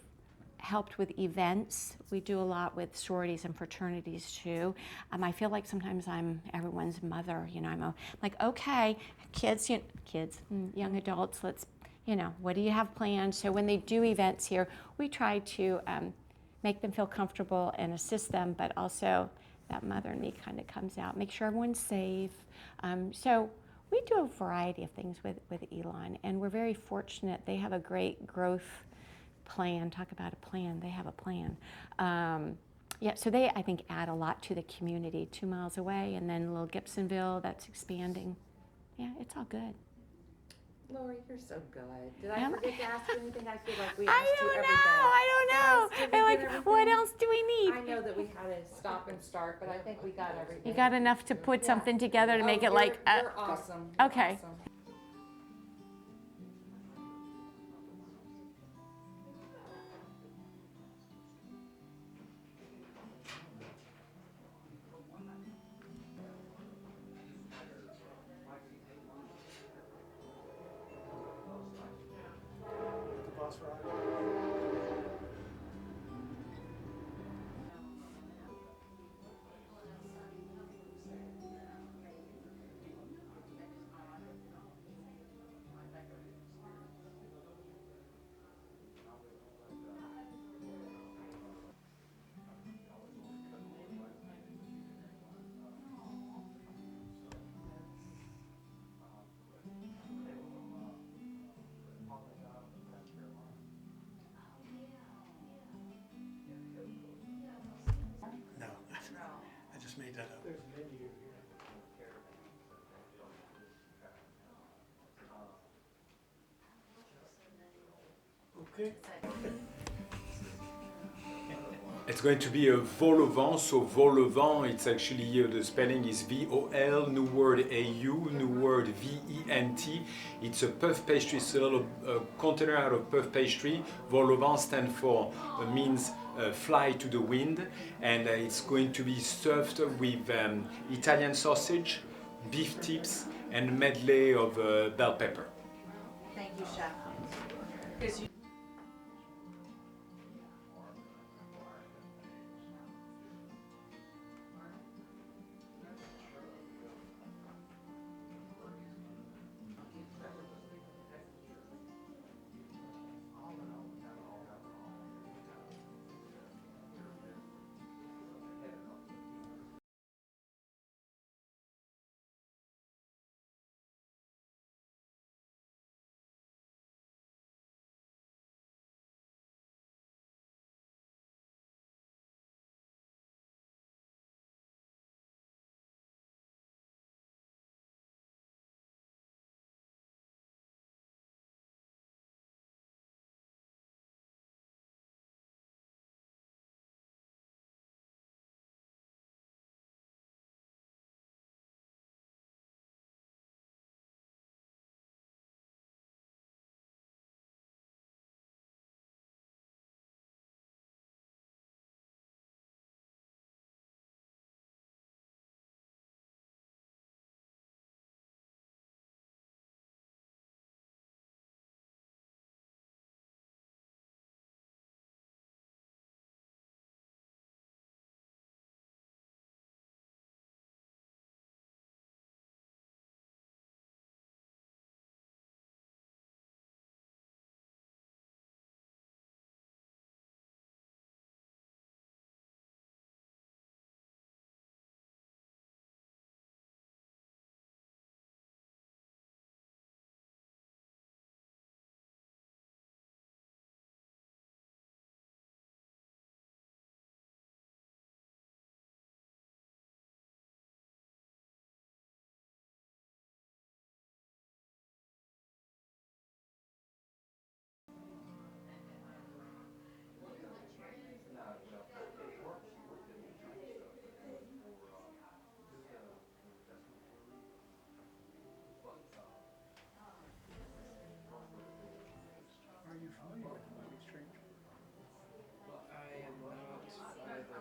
Speaker 15: helped with events. We do a lot with sororities and fraternities too. I feel like sometimes I'm everyone's mother. I'm like, okay, kids, young adults, let's, what do you have planned? So when they do events here, we try to make them feel comfortable and assist them, but also that mother in me kind of comes out, make sure everyone's safe. So we do a variety of things with Elon, and we're very fortunate. They have a great growth plan. Talk about a plan. They have a plan. So they, I think, add a lot to the community 2 miles away, and then little Gibsonville that's expanding. Yeah, it's all good.
Speaker 4: Lori, you're so good. Did I forget to ask you anything? I feel like we asked you everything.
Speaker 15: I don't know. I'm like, what else do we need?
Speaker 4: I know that we had to stop and start, but I think we got everything.
Speaker 15: You got enough to put something together to make it like.
Speaker 4: You're awesome. You're
Speaker 15: okay.
Speaker 4: Awesome.
Speaker 3: Made that up. There's a menu here. Okay.
Speaker 5: It's going to be a vol au vent. So vol au vent, it's actually, the spelling is V-O-L, new word A-U, new word V-E-N-T. It's a puff pastry, it's a little container out of puff pastry. Vol au vent stands for, means fly to the wind. And it's going to be stuffed with Italian sausage, beef tips, and a medley of bell pepper.
Speaker 4: Thank you, Chef.
Speaker 3: Are you familiar with the movie Stranger?
Speaker 1: I am not either.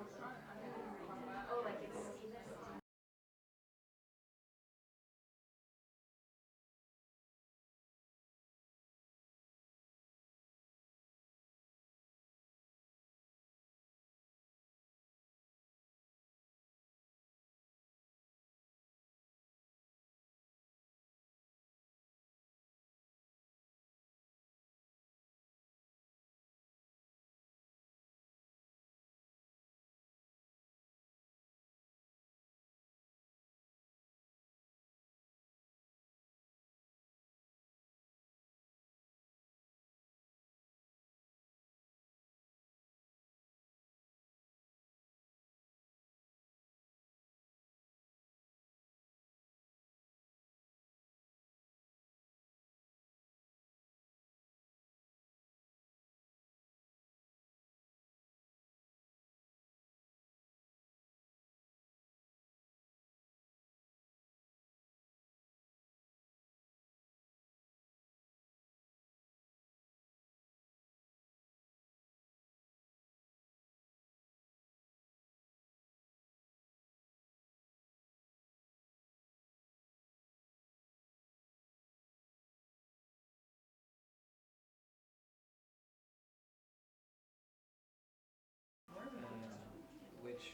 Speaker 1: Which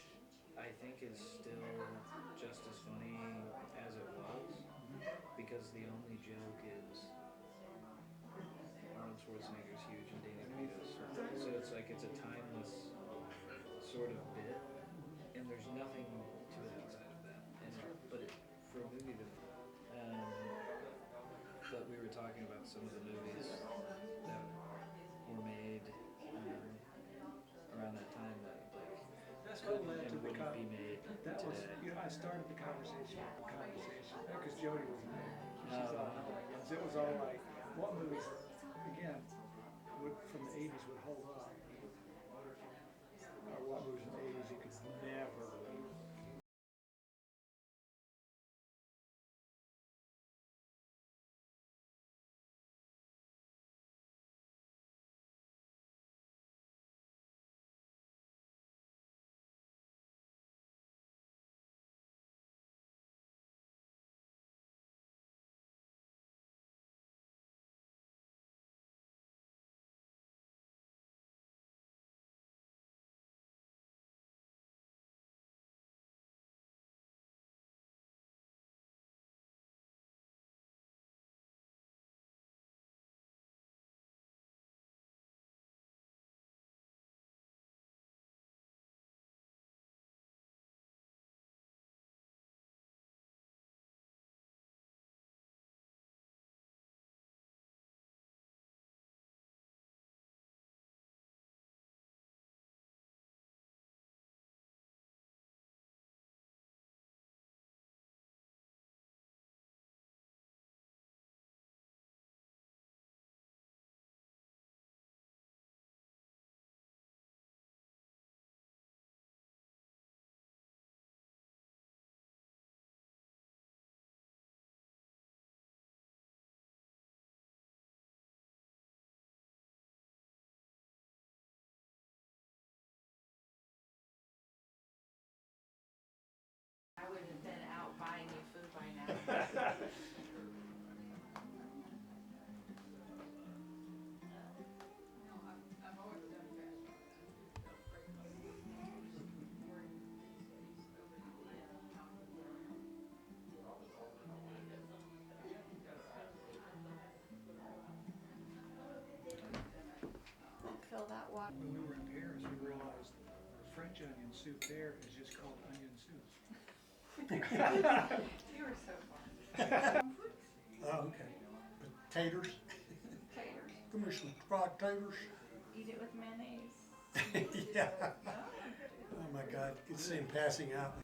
Speaker 1: I think is still just as funny as it was, because the only joke is Arnold Schwarzenegger's huge and Danny DeVito's small. So it's like it's a timeless sort of bit, and there's nothing to it outside of that. And for a movie that, but we were talking about some of the movies that were made around that time that
Speaker 3: That's what led to
Speaker 1: and
Speaker 3: the
Speaker 1: wouldn't be made
Speaker 3: That was,
Speaker 1: today.
Speaker 3: I started the conversation because Jody was there. She
Speaker 1: Oh.
Speaker 3: thought it was all like, what movies, again, from the 80s would hold up, or what movies When we were in Paris, we realized French onion soup there is just called onion soup.
Speaker 4: You were so fun.
Speaker 3: Oh, okay. Taters?
Speaker 4: Taters.
Speaker 3: Give me some fried taters.
Speaker 4: Eat it with mayonnaise.
Speaker 3: Yeah. Oh my God, you could see him passing out.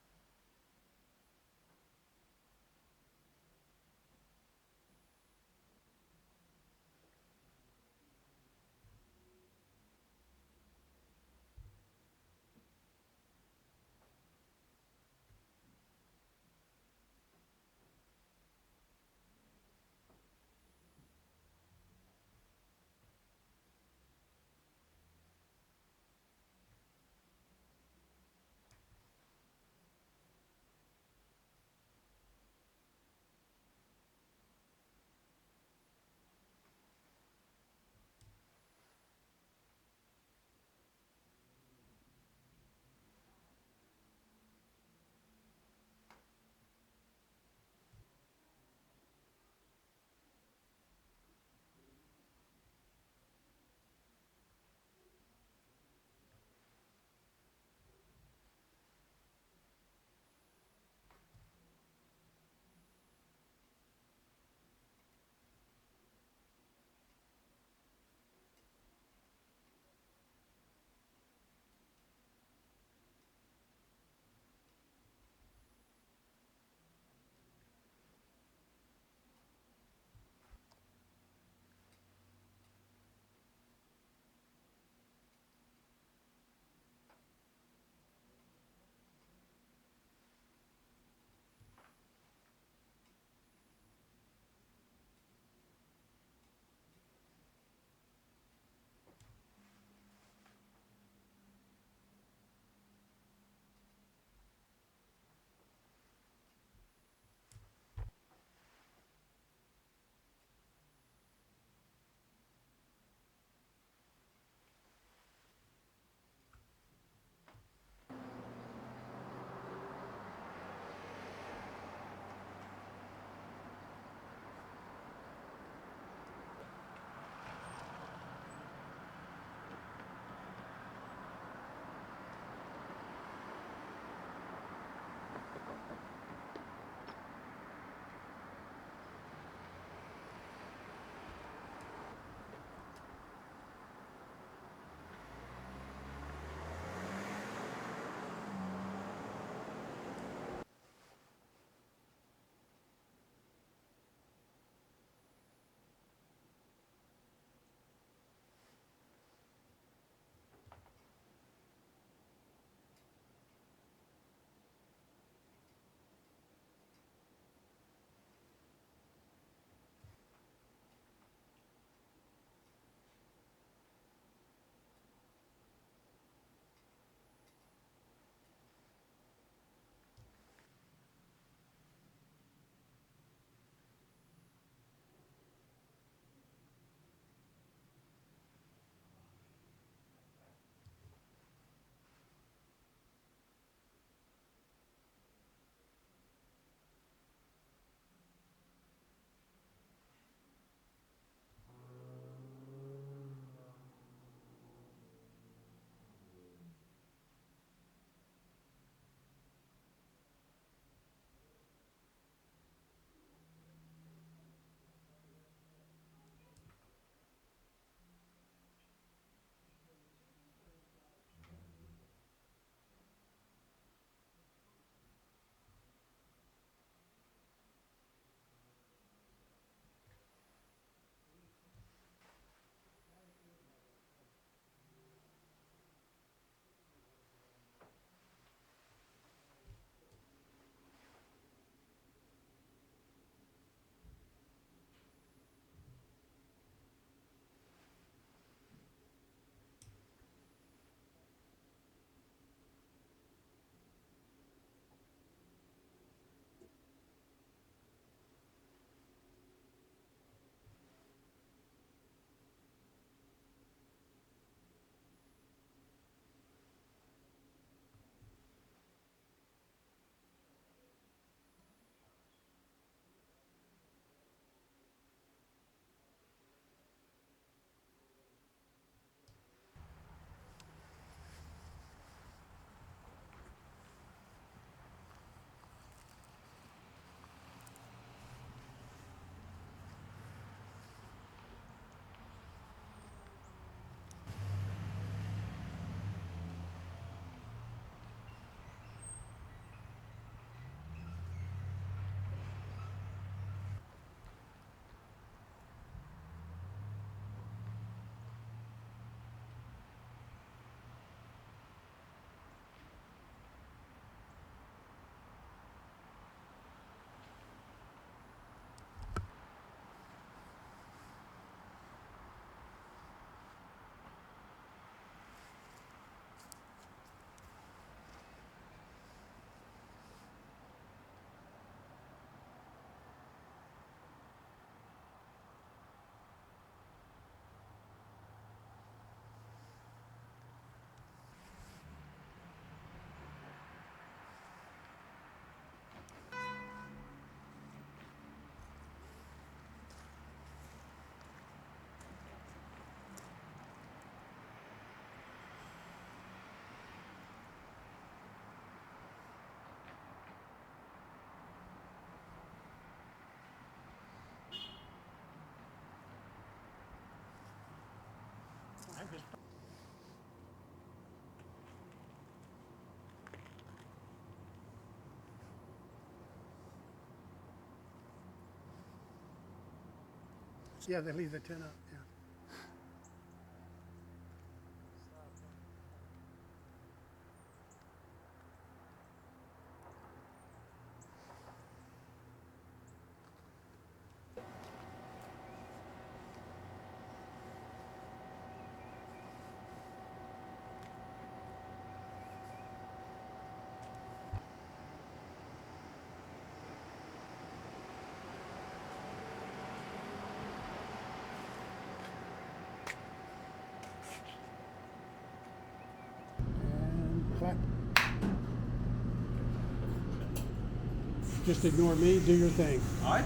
Speaker 3: Yeah, they leave the tent up, yeah. And clap. Just ignore me, do your thing.
Speaker 10: All right.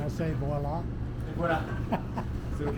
Speaker 3: I say voila.
Speaker 17: Voilà. C'est OK?